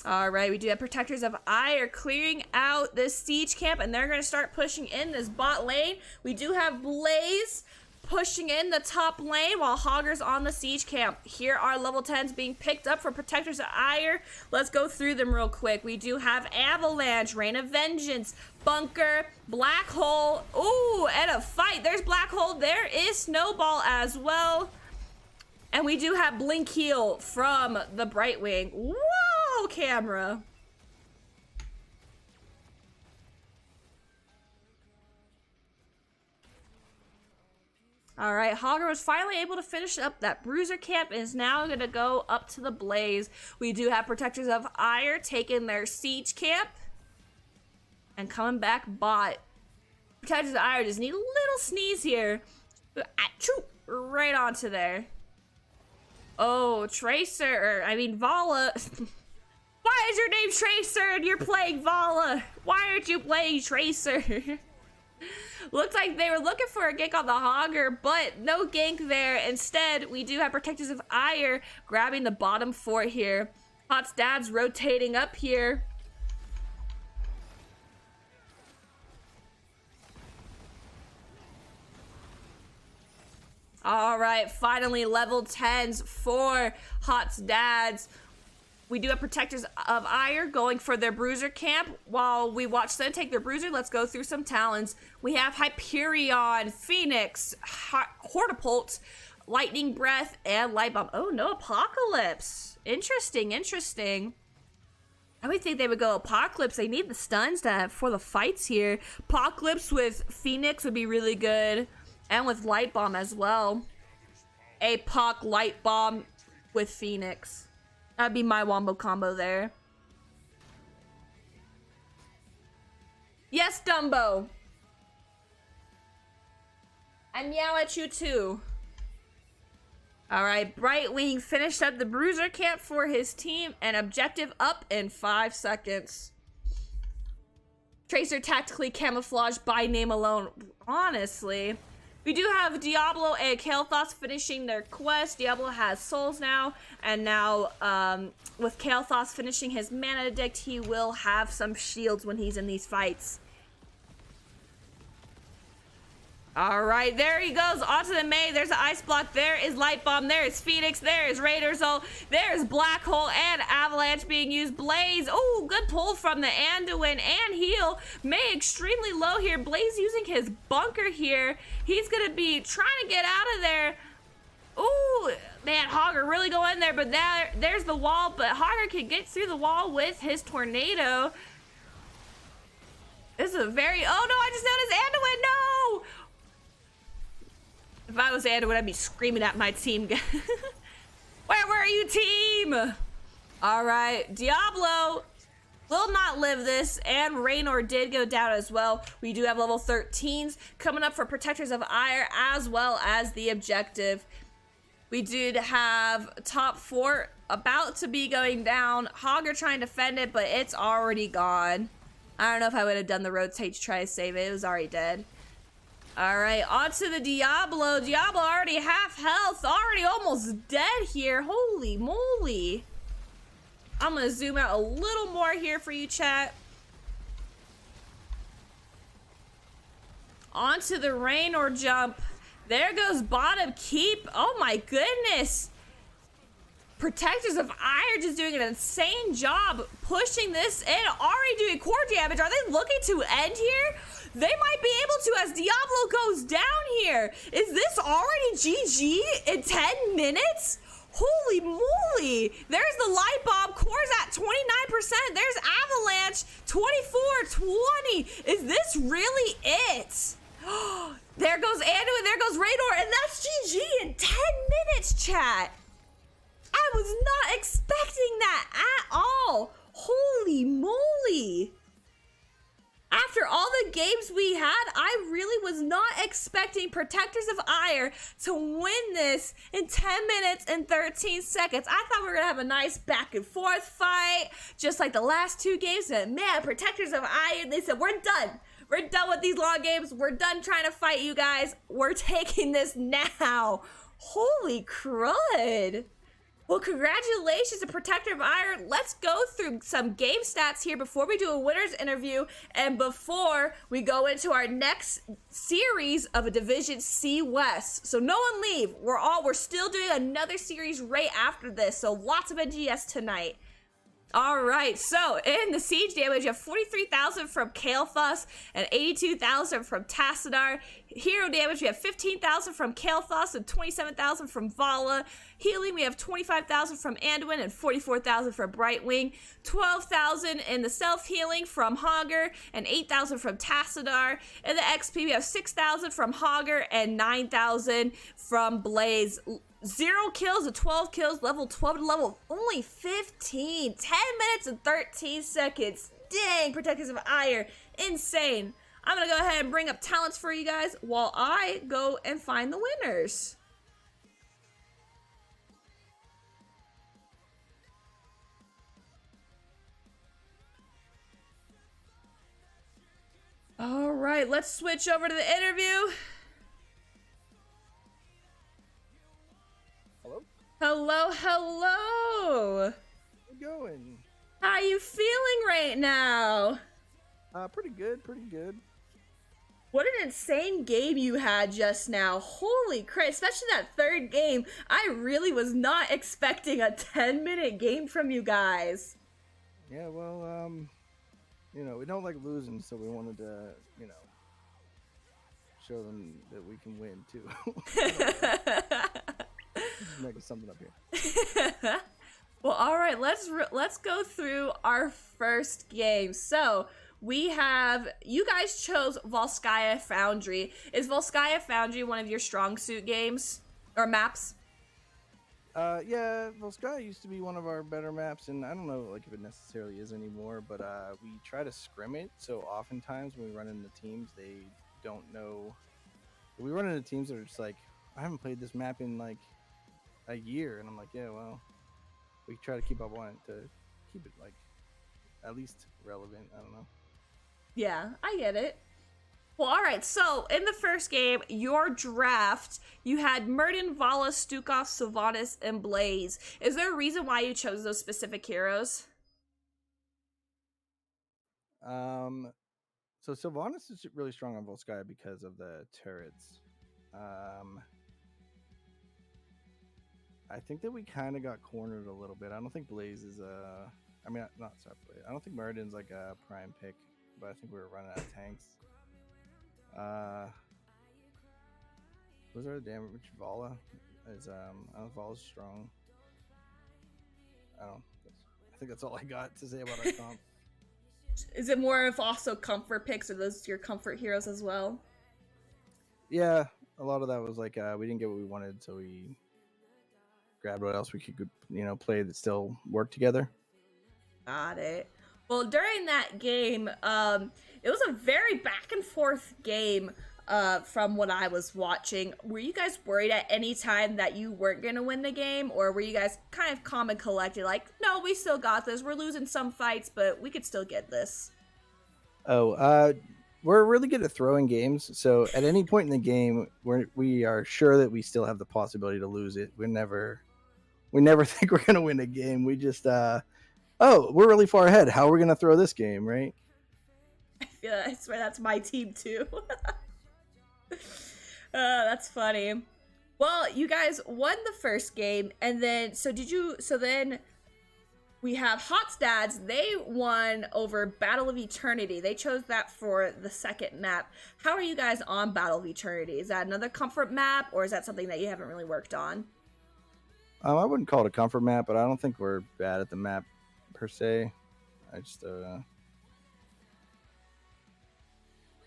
Speaker 1: Alright, we do have Protectors of Aiur clearing out this siege camp, and they're going to start pushing in this bot lane. We do have Blaze pushing in the top lane while Hogger's on the siege camp. Here are level 10s being picked up for Protectors of Aiur. Let's go through them real quick. We do have Avalanche, Rain of Vengeance, Bunker, Black Hole. Ooh, and a fight. There's Black Hole. There is Snowball as well. And we do have Blink Heal from the Brightwing. Whoa, camera. All right, Hogger was finally able to finish up that Bruiser camp and is now going to go up to the Blaze. We do have Protectors of Aiur taking their siege camp and coming back bot. Protectors of Aiur just need a little sneeze here. Achoo, right onto there. Oh, Tracer, I mean Vala. Why is your name Tracer and you're playing Vala? Why aren't you playing Tracer? Looks like they were looking for a gank on the Hogger, but no gank there. Instead, we do have Protectors of Aiur grabbing the bottom fort here. Hot Stats rotating up here. All right, finally level 10s for Hot's Dads. We do have Protectors of Aiur going for their Bruiser camp. While we watch them take their Bruiser, let's go through some talents. We have Hyperion, Phoenix, Hortipult, Lightning Breath, and Light Bomb. Oh, no Apocalypse. Interesting, interesting. I would think they would go Apocalypse. They need the stuns for the fights here. Apocalypse with Phoenix would be really good. And with Light Bomb as well. Apoc, Light Bomb with Phoenix. That'd be my wombo combo there. Yes, Dumbo. I meow at you too. Alright, Brightwing finished up the Bruiser camp for his team and objective up in 5 seconds. Tracer tactically camouflaged by name alone. Honestly. We do have Diablo and Kael'thas finishing their quest. Diablo has souls now, and now with Kael'thas finishing his mana addict, he will have some shields when he's in these fights. All right, there he goes onto the May. There's an ice block. There is Light Bomb. There is Phoenix. There is Raider Soul. There's Black Hole and Avalanche being used. Blaze. Oh, good pull from the Anduin and heal. May extremely low here. Blaze using his bunker here. He's going to be trying to get out of there. Ooh, man, Hogger really go in there, but now there's the wall. But Hogger can get through the wall with his tornado. This is a very... Oh, no, I just noticed Anduin. No! If I was Anduin, I'd be screaming at my team. Where were you, team? All right, Diablo will not live this, and Raynor did go down as well. We do have level 13s coming up for Protectors of Aiur, as well as the objective. We did have top 4 about to be going down. Hogger trying to defend it, but it's already gone. I don't know if I would have done the rotate to try to save it. It was already dead. All right, on to the Diablo. Diablo already half health, already almost dead here. Holy moly. I'm gonna zoom out a little more here for you, chat. Onto the Raynor jump. There goes bottom keep. Oh my goodness. Protectors of Aiur just doing an insane job pushing this in. Already doing core damage. Are they looking to end here? They might be able to as Diablo goes down here. Is this already GG in 10 minutes? Holy moly. There's the light bomb. Core's at 29%. There's Avalanche. 24-20. Is this really it? There goes Andu and there goes Raynor, and that's GG in 10 minutes, chat. I was not expecting that at all. Holy moly. After all the games we had, I really was not expecting Protectors of Aiur to win this in 10 minutes and 13 seconds. I thought we were gonna have a nice back and forth fight, just like the last 2 games, and man, Protectors of Aiur, they said, we're done. We're done with these long games. We're done trying to fight you guys. We're taking this now. Holy crud. Well, congratulations to Protector of Aiur. Let's go through some game stats here before we do a winner's interview and before we go into our next series of a Division C West. So no one leave. We're still doing another series right after this. So lots of NGS tonight. All right, so in the siege damage, you have 43,000 from Kael'thas and 82,000 from Tassadar. Hero damage, we have 15,000 from Kael'thas and 27,000 from Vala. Healing, we have 25,000 from Anduin and 44,000 from Brightwing. 12,000 in the self-healing from Hogger and 8,000 from Tassadar. In the XP, we have 6,000 from Hogger and 9,000 from Blaze. 0 kills to 12 kills, level 12 to level only 15. 10 minutes and 13 seconds. Dang, Protectors of Aiur. Insane. I'm gonna go ahead and bring up talents for you guys while I go and find the winners. All right, let's switch over to the interview. Hello, hello.
Speaker 2: How's it going?
Speaker 1: How you feeling right now?
Speaker 2: Pretty good, pretty good.
Speaker 1: What an insane game you had just now. Holy crap, especially that 3rd game. I really was not expecting a 10-minute game from you guys.
Speaker 2: Yeah, well, you know, we don't like losing, so we wanted to, you know, show them that we can win too. Making something up here.
Speaker 1: Well, all right, let's go through our first game. So we have, you guys chose Volskaya Foundry. Is Volskaya Foundry one of your strong suit games or maps?
Speaker 2: Yeah, Volskaya used to be one of our better maps, and I don't know like if it necessarily is anymore, but we try to scrim it, so oftentimes when we run into teams, they don't know. We run into teams that are just like, I haven't played this map in like a year, and I'm like, yeah, well, we try to keep up on it to keep it like at least relevant. I don't know.
Speaker 1: Yeah, I get it. Well, all right, so in the first game, your draft, you had Murden, Vala, Stukov, Sylvanas, and Blaze. Is there a reason why you chose those specific heroes?
Speaker 2: So Sylvanas is really strong on Volskaya because of the turrets. I think that we kind of got cornered a little bit. I don't think Blaze is I mean, not sorry, Blaze. I don't think Murden's like a prime pick, but I think we were running out of tanks. Was there a damage? Vala is I don't know if Vala's strong. I think that's all I got to say about our comp.
Speaker 1: Is it more of also comfort picks, or those your comfort heroes as well?
Speaker 2: Yeah, a lot of that was like we didn't get what we wanted, so we grabbed what else we could play that still work together.
Speaker 1: Got it. Well, during that game, it was a very back and forth game. From what I was watching, were you guys worried at any time that you weren't gonna win the game, or were you guys kind of calm and collected, like, no, we still got this. We're losing some fights, but we could still get this.
Speaker 2: We're really good at throwing games, so at any point in the game, we are sure that we still have the possibility to lose it. We never think we're gonna win a game. We just oh, we're really far ahead. How are we gonna throw this game, right?
Speaker 1: I swear that's my team too. That's funny. Well, you guys won the first game, and then so then we have Hotstads. They won over Battle of Eternity. They chose that for the second map. How are you guys on Battle of Eternity? Is that another comfort map, or is that something that you haven't really worked on?
Speaker 2: I wouldn't call it a comfort map, but I don't think we're bad at the map per se. I just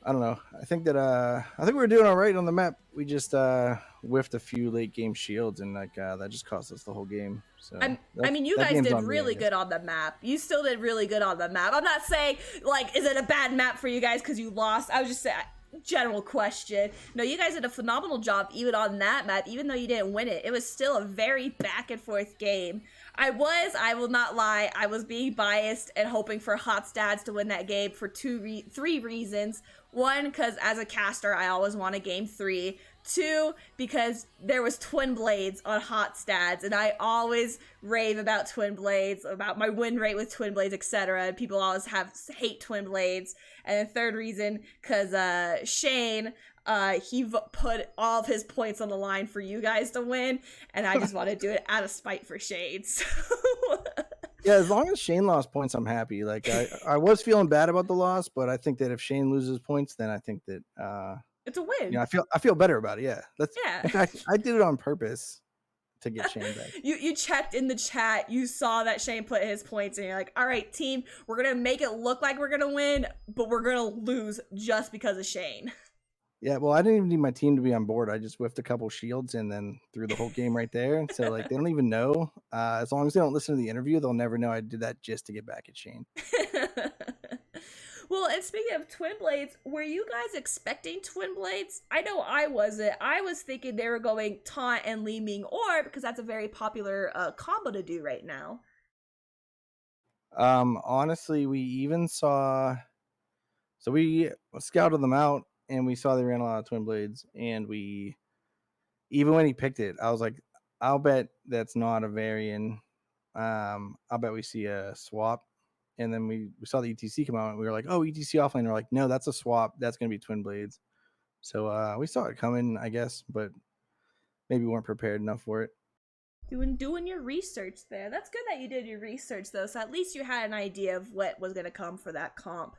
Speaker 2: I don't know. I think we were doing all right on the map. We just whiffed a few late game shields, and that just cost us the whole game. So
Speaker 1: I mean, you guys did really good on the map. You still did really good on the map. I'm not saying like, is it a bad map for you guys because you lost? I was just saying, general question. No, you guys did a phenomenal job even on that map, even though you didn't win it. It was still a very back and forth game. I will not lie, I was being biased and hoping for Hotstads to win that game for three reasons. One, because as a caster, I always want a game 3. 2, because there was Twin Blades on Hotstads, and I always rave about Twin Blades, about my win rate with Twin Blades, etc. And people always hate Twin Blades. And the third reason, because Shane, he put all of his points on the line for you guys to win, and I just want to do it out of spite for Shane. So.
Speaker 2: Yeah, as long as Shane lost points, I'm happy. Like I was feeling bad about the loss, but I think that if Shane loses points, then I think that
Speaker 1: it's a win.
Speaker 2: You know, I feel better about it. Yeah,
Speaker 1: yeah.
Speaker 2: In fact, I did it on purpose to get Shane back.
Speaker 1: You checked in the chat. You saw that Shane put his points, and you're like, all right, team, we're gonna make it look like we're gonna win, but we're gonna lose just because of Shane.
Speaker 2: Yeah, well, I didn't even need my team to be on board. I just whiffed a couple shields and then threw the whole game right there. And so, like, they don't even know. As long as they don't listen to the interview, they'll never know I did that just to get back at Shane.
Speaker 1: Well, and speaking of Twin Blades, were you guys expecting Twin Blades? I know I wasn't. I was thinking they were going Taunt and Li Ming Orb, because that's a very popular combo to do right now.
Speaker 2: Honestly, we even saw... So we scouted them out, and we saw they ran a lot of Twin Blades, and even when he picked it, I was like, I'll bet that's not a Varian. I'll bet we see a swap. And then we saw the ETC come out, and we were like, oh, ETC offlane. And we're like, no, that's a swap. That's going to be Twin Blades. So we saw it coming, I guess, but maybe we weren't prepared enough for it.
Speaker 1: Doing your research there. That's good that you did your research, though, so at least you had an idea of what was going to come for that comp.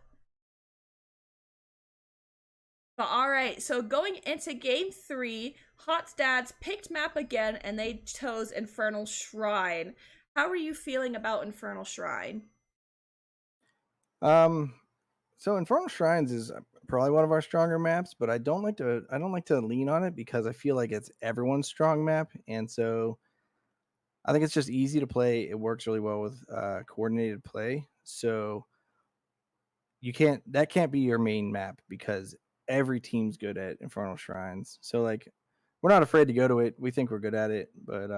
Speaker 1: But all right, so going into game 3, Hotstads picked map again, and they chose Infernal Shrine. How are you feeling about Infernal Shrine?
Speaker 2: So Infernal Shrines is probably one of our stronger maps, but I don't like to lean on it because I feel like it's everyone's strong map, and so I think it's just easy to play. It works really well with coordinated play. So that can't be your main map because every team's good at Infernal Shrines. So like we're not afraid to go to it. We think we're good at it, but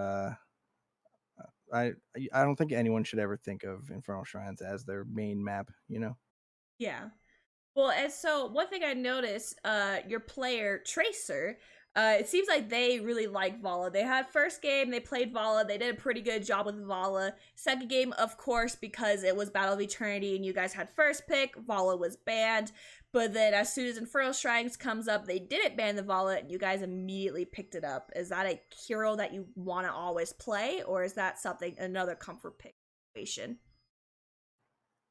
Speaker 2: I don't think anyone should ever think of Infernal Shrines as their main map, you know?
Speaker 1: Yeah. Well, and so one thing I noticed, your player Tracer, it seems like they really like Vala. They had first game, they played Vala, they did a pretty good job with Vala. Second game, of course, because it was Battle of Eternity and you guys had first pick, Vala was banned. But then as soon as Infernal Shrines comes up, they didn't ban the Vala, and you guys immediately picked it up. Is that a hero that you want to always play, or is that another comfort pick situation?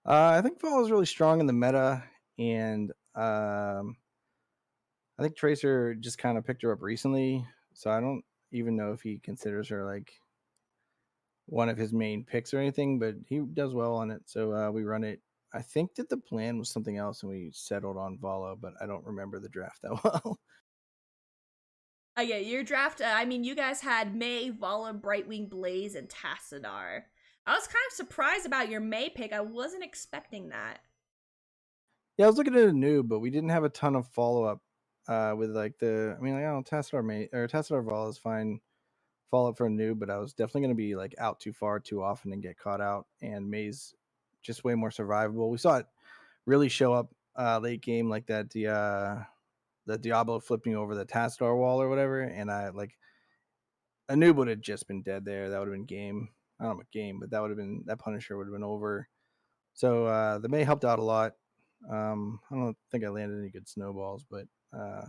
Speaker 2: I think Vala is really strong in the meta, and I think Tracer just kind of picked her up recently, so I don't even know if he considers her like one of his main picks or anything, but he does well on it, so we run it. I think that the plan was something else, and we settled on Vala, but I don't remember the draft that well.
Speaker 1: Yeah, your draft. I mean, you guys had May, Vala, Brightwing, Blaze, and Tassadar. I was kind of surprised about your May pick. I wasn't expecting that.
Speaker 2: Yeah, I was looking at a noob, but we didn't have a ton of follow up with like the. I mean, like, I don't know, Tassadar May or Tassadar Val is fine follow up for a noob, but I was definitely going to be like out too far too often and get caught out. And May's just way more survivable. We saw it really show up late game, like that the Diablo flipping over the Tassadar wall or whatever, and I like a noob would have just been dead there. That would have been game. I don't know what game, but that would have been that Punisher would have been over. So the May helped out a lot. I don't think I landed any good snowballs, but at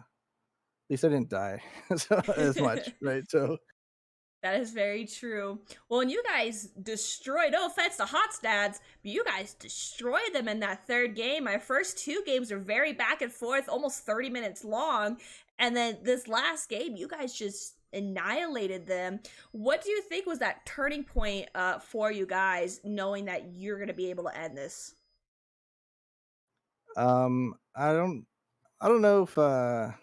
Speaker 2: least I didn't die so, as much, right? So
Speaker 1: That is very true. Well, and you guys destroyed, no offense to Hot Stats, but you guys destroyed them in that third game. My first two games are very back and forth, almost 30 minutes long. And then this last game, you guys just annihilated them. What do you think was that turning point for you guys, knowing that you're going to be able to end this?
Speaker 2: um, I don't I don't know if there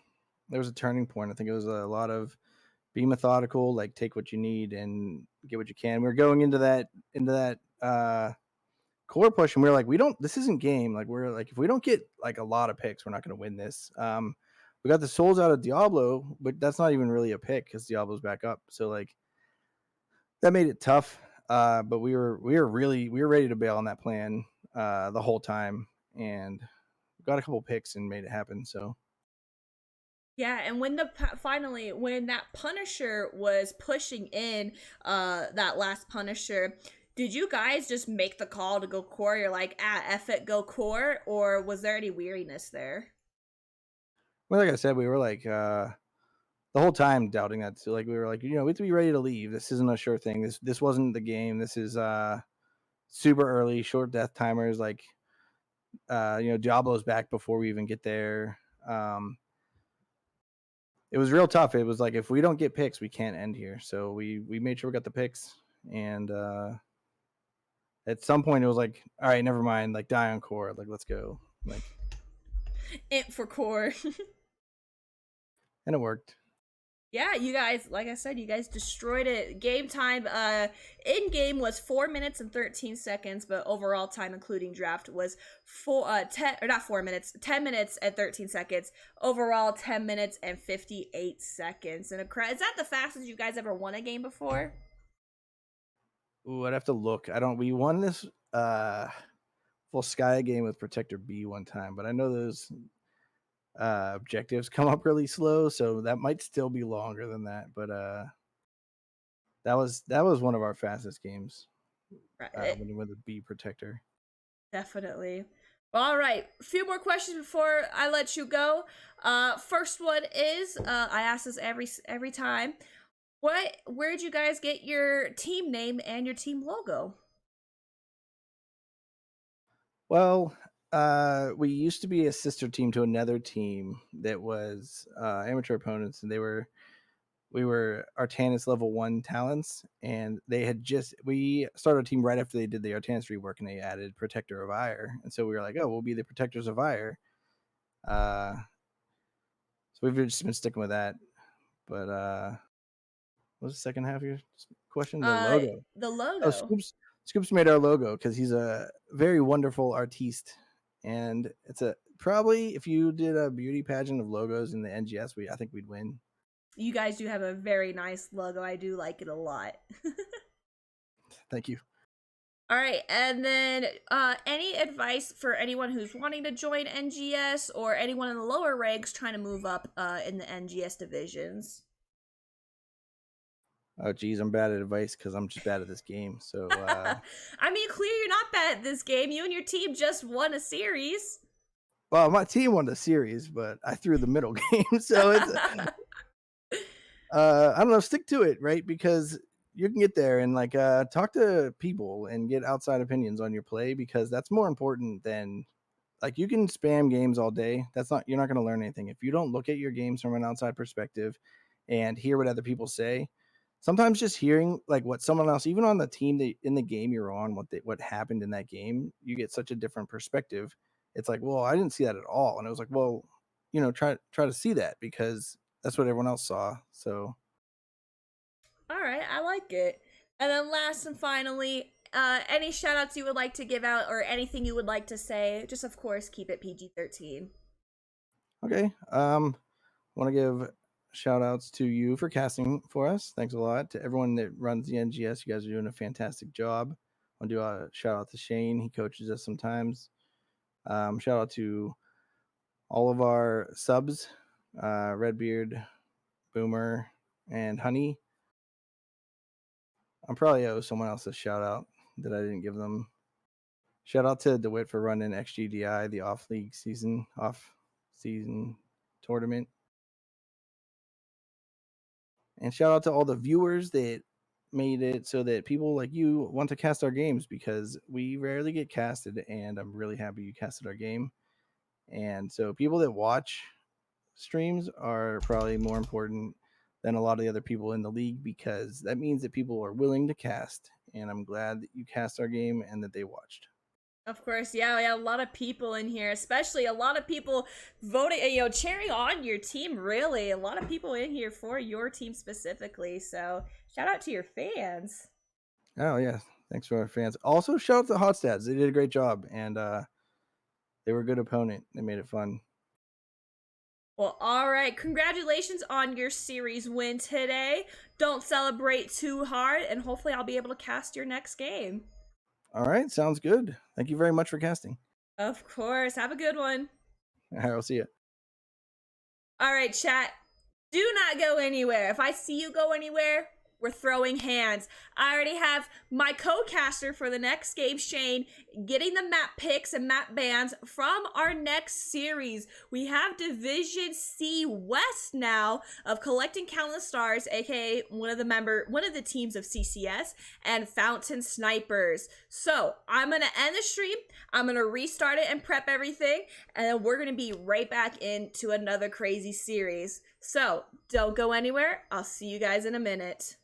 Speaker 2: was a turning point. I think it was a lot of be methodical, like take what you need and get what you can. We were going into that core push, and we were like, we don't. This isn't game. Like we're like, if we don't get like a lot of picks, we're not going to win this. We got the souls out of Diablo, but that's not even really a pick because Diablo's back up. So like that made it tough. But we were ready to bail on that plan the whole time, and got a couple picks and made it happen. So
Speaker 1: Yeah, and when finally when that Punisher was pushing in that last Punisher, did you guys just make the call to go core? You're like, ah, F it, go core, or was there any weariness there?
Speaker 2: well, like I said, we were like the whole time doubting that. So like we were like, we have to be ready to leave. This isn't a sure thing. This wasn't the game. This is super early, short death timers. Like Diablo's back before we even get there. It was real tough. It was like if we don't get picks, we can't end here. So we made sure we got the picks, and at some point it was like, all right, never mind. Like die on core. Like let's go. Like
Speaker 1: It for core.
Speaker 2: and it worked.
Speaker 1: Yeah, you guys, like I said, you guys destroyed it. Game time, in game was 4 minutes and 13 seconds, but overall time, including draft, was 10 or not 4 minutes, 10 minutes and 13 seconds. Overall, 10 minutes and 58 seconds. And is that the fastest you guys ever won a game before?
Speaker 2: Ooh, I'd have to look. I don't. We won this full Sky game with Protector B one time, but I know those objectives come up really slow, so that might still be longer than that. But that was one of our fastest games
Speaker 1: Right,
Speaker 2: when we went with B Protector.
Speaker 1: definitely. Well, all right, a few more questions before I let you go. First one is, I ask this every time. Where'd you guys get your team name and your team logo?
Speaker 2: Well, we used to be a sister team to another team that was amateur opponents, and we were Artanis level 1 talents, and we started a team right after they did the Artanis rework, and they added Protector of Aiur, and so we were like, oh, we'll be the Protectors of Aiur. So we've just been sticking with that. But what was the second half of your question? The logo.
Speaker 1: The
Speaker 2: Oh,
Speaker 1: logo.
Speaker 2: Scoops made our logo because he's a very wonderful artiste, and it's probably if you did a beauty pageant of logos in the NGS, I think we'd win.
Speaker 1: You guys do have a very nice logo. I do like it a lot.
Speaker 2: Thank you.
Speaker 1: All right, and then any advice for anyone who's wanting to join NGS or anyone in the lower ranks trying to move up in the NGS divisions?
Speaker 2: Oh, geez, I'm bad at advice because I'm just bad at this game. So,
Speaker 1: I mean, clear you're not bad at this game. You and your team just won a series.
Speaker 2: well, my team won the series, but I threw the middle game. So it's, I don't know, stick to it, right? Because you can get there and like talk to people and get outside opinions on your play because that's more important than like you can spam games all day. You're not going to learn anything if you don't look at your games from an outside perspective and hear what other people say. Sometimes just hearing like what someone else, even on the team that in the game you're on, what happened in that game, you get such a different perspective. It's like, well, I didn't see that at all, and it was like, well, try to see that because that's what everyone else saw. So
Speaker 1: All right, I like it. And then last and finally, any shout outs you would like to give out or anything you would like to say? Just of course keep it PG-13.
Speaker 2: okay, want to give shout outs to you for casting for us. Thanks a lot to everyone that runs the NGS. You guys are doing a fantastic job. I want to do a shout out to Shane. He coaches us sometimes. Shout out to all of our subs, Redbeard, Boomer, and Honey. I'm probably owe someone else a shout out that I didn't give them. Shout out to DeWitt for running XGDI, the off season tournament. And shout out to all the viewers that made it so that people like you want to cast our games, because we rarely get casted, and I'm really happy you casted our game. And so people that watch streams are probably more important than a lot of the other people in the league, because that means that people are willing to cast, and I'm glad that you cast our game and that they watched.
Speaker 1: Of course, yeah, we have a lot of people in here, especially a lot of people voting, cheering on your team, really. A lot of people in here for your team specifically, so shout out to your fans.
Speaker 2: Oh, yeah. Thanks for our fans. Also, shout out to Hot Stats. They did a great job, and they were a good opponent. They made it fun.
Speaker 1: Well, all right. Congratulations on your series win today. Don't celebrate too hard, and hopefully I'll be able to cast your next game.
Speaker 2: All right. Sounds good. Thank you very much for casting.
Speaker 1: Of course. Have a good one.
Speaker 2: All right. I'll see you.
Speaker 1: All right, chat. Do not go anywhere. If I see you go anywhere, we're throwing hands. I already have my co-caster for the next game, Shane, getting the map picks and map bans from our next series. We have Division C-West now of Collecting Countless Stars, aka one of the teams of CCS, and Fountain Snipers. So I'm gonna end the stream. I'm gonna restart it and prep everything, and then we're gonna be right back into another crazy series. So don't go anywhere. I'll see you guys in a minute.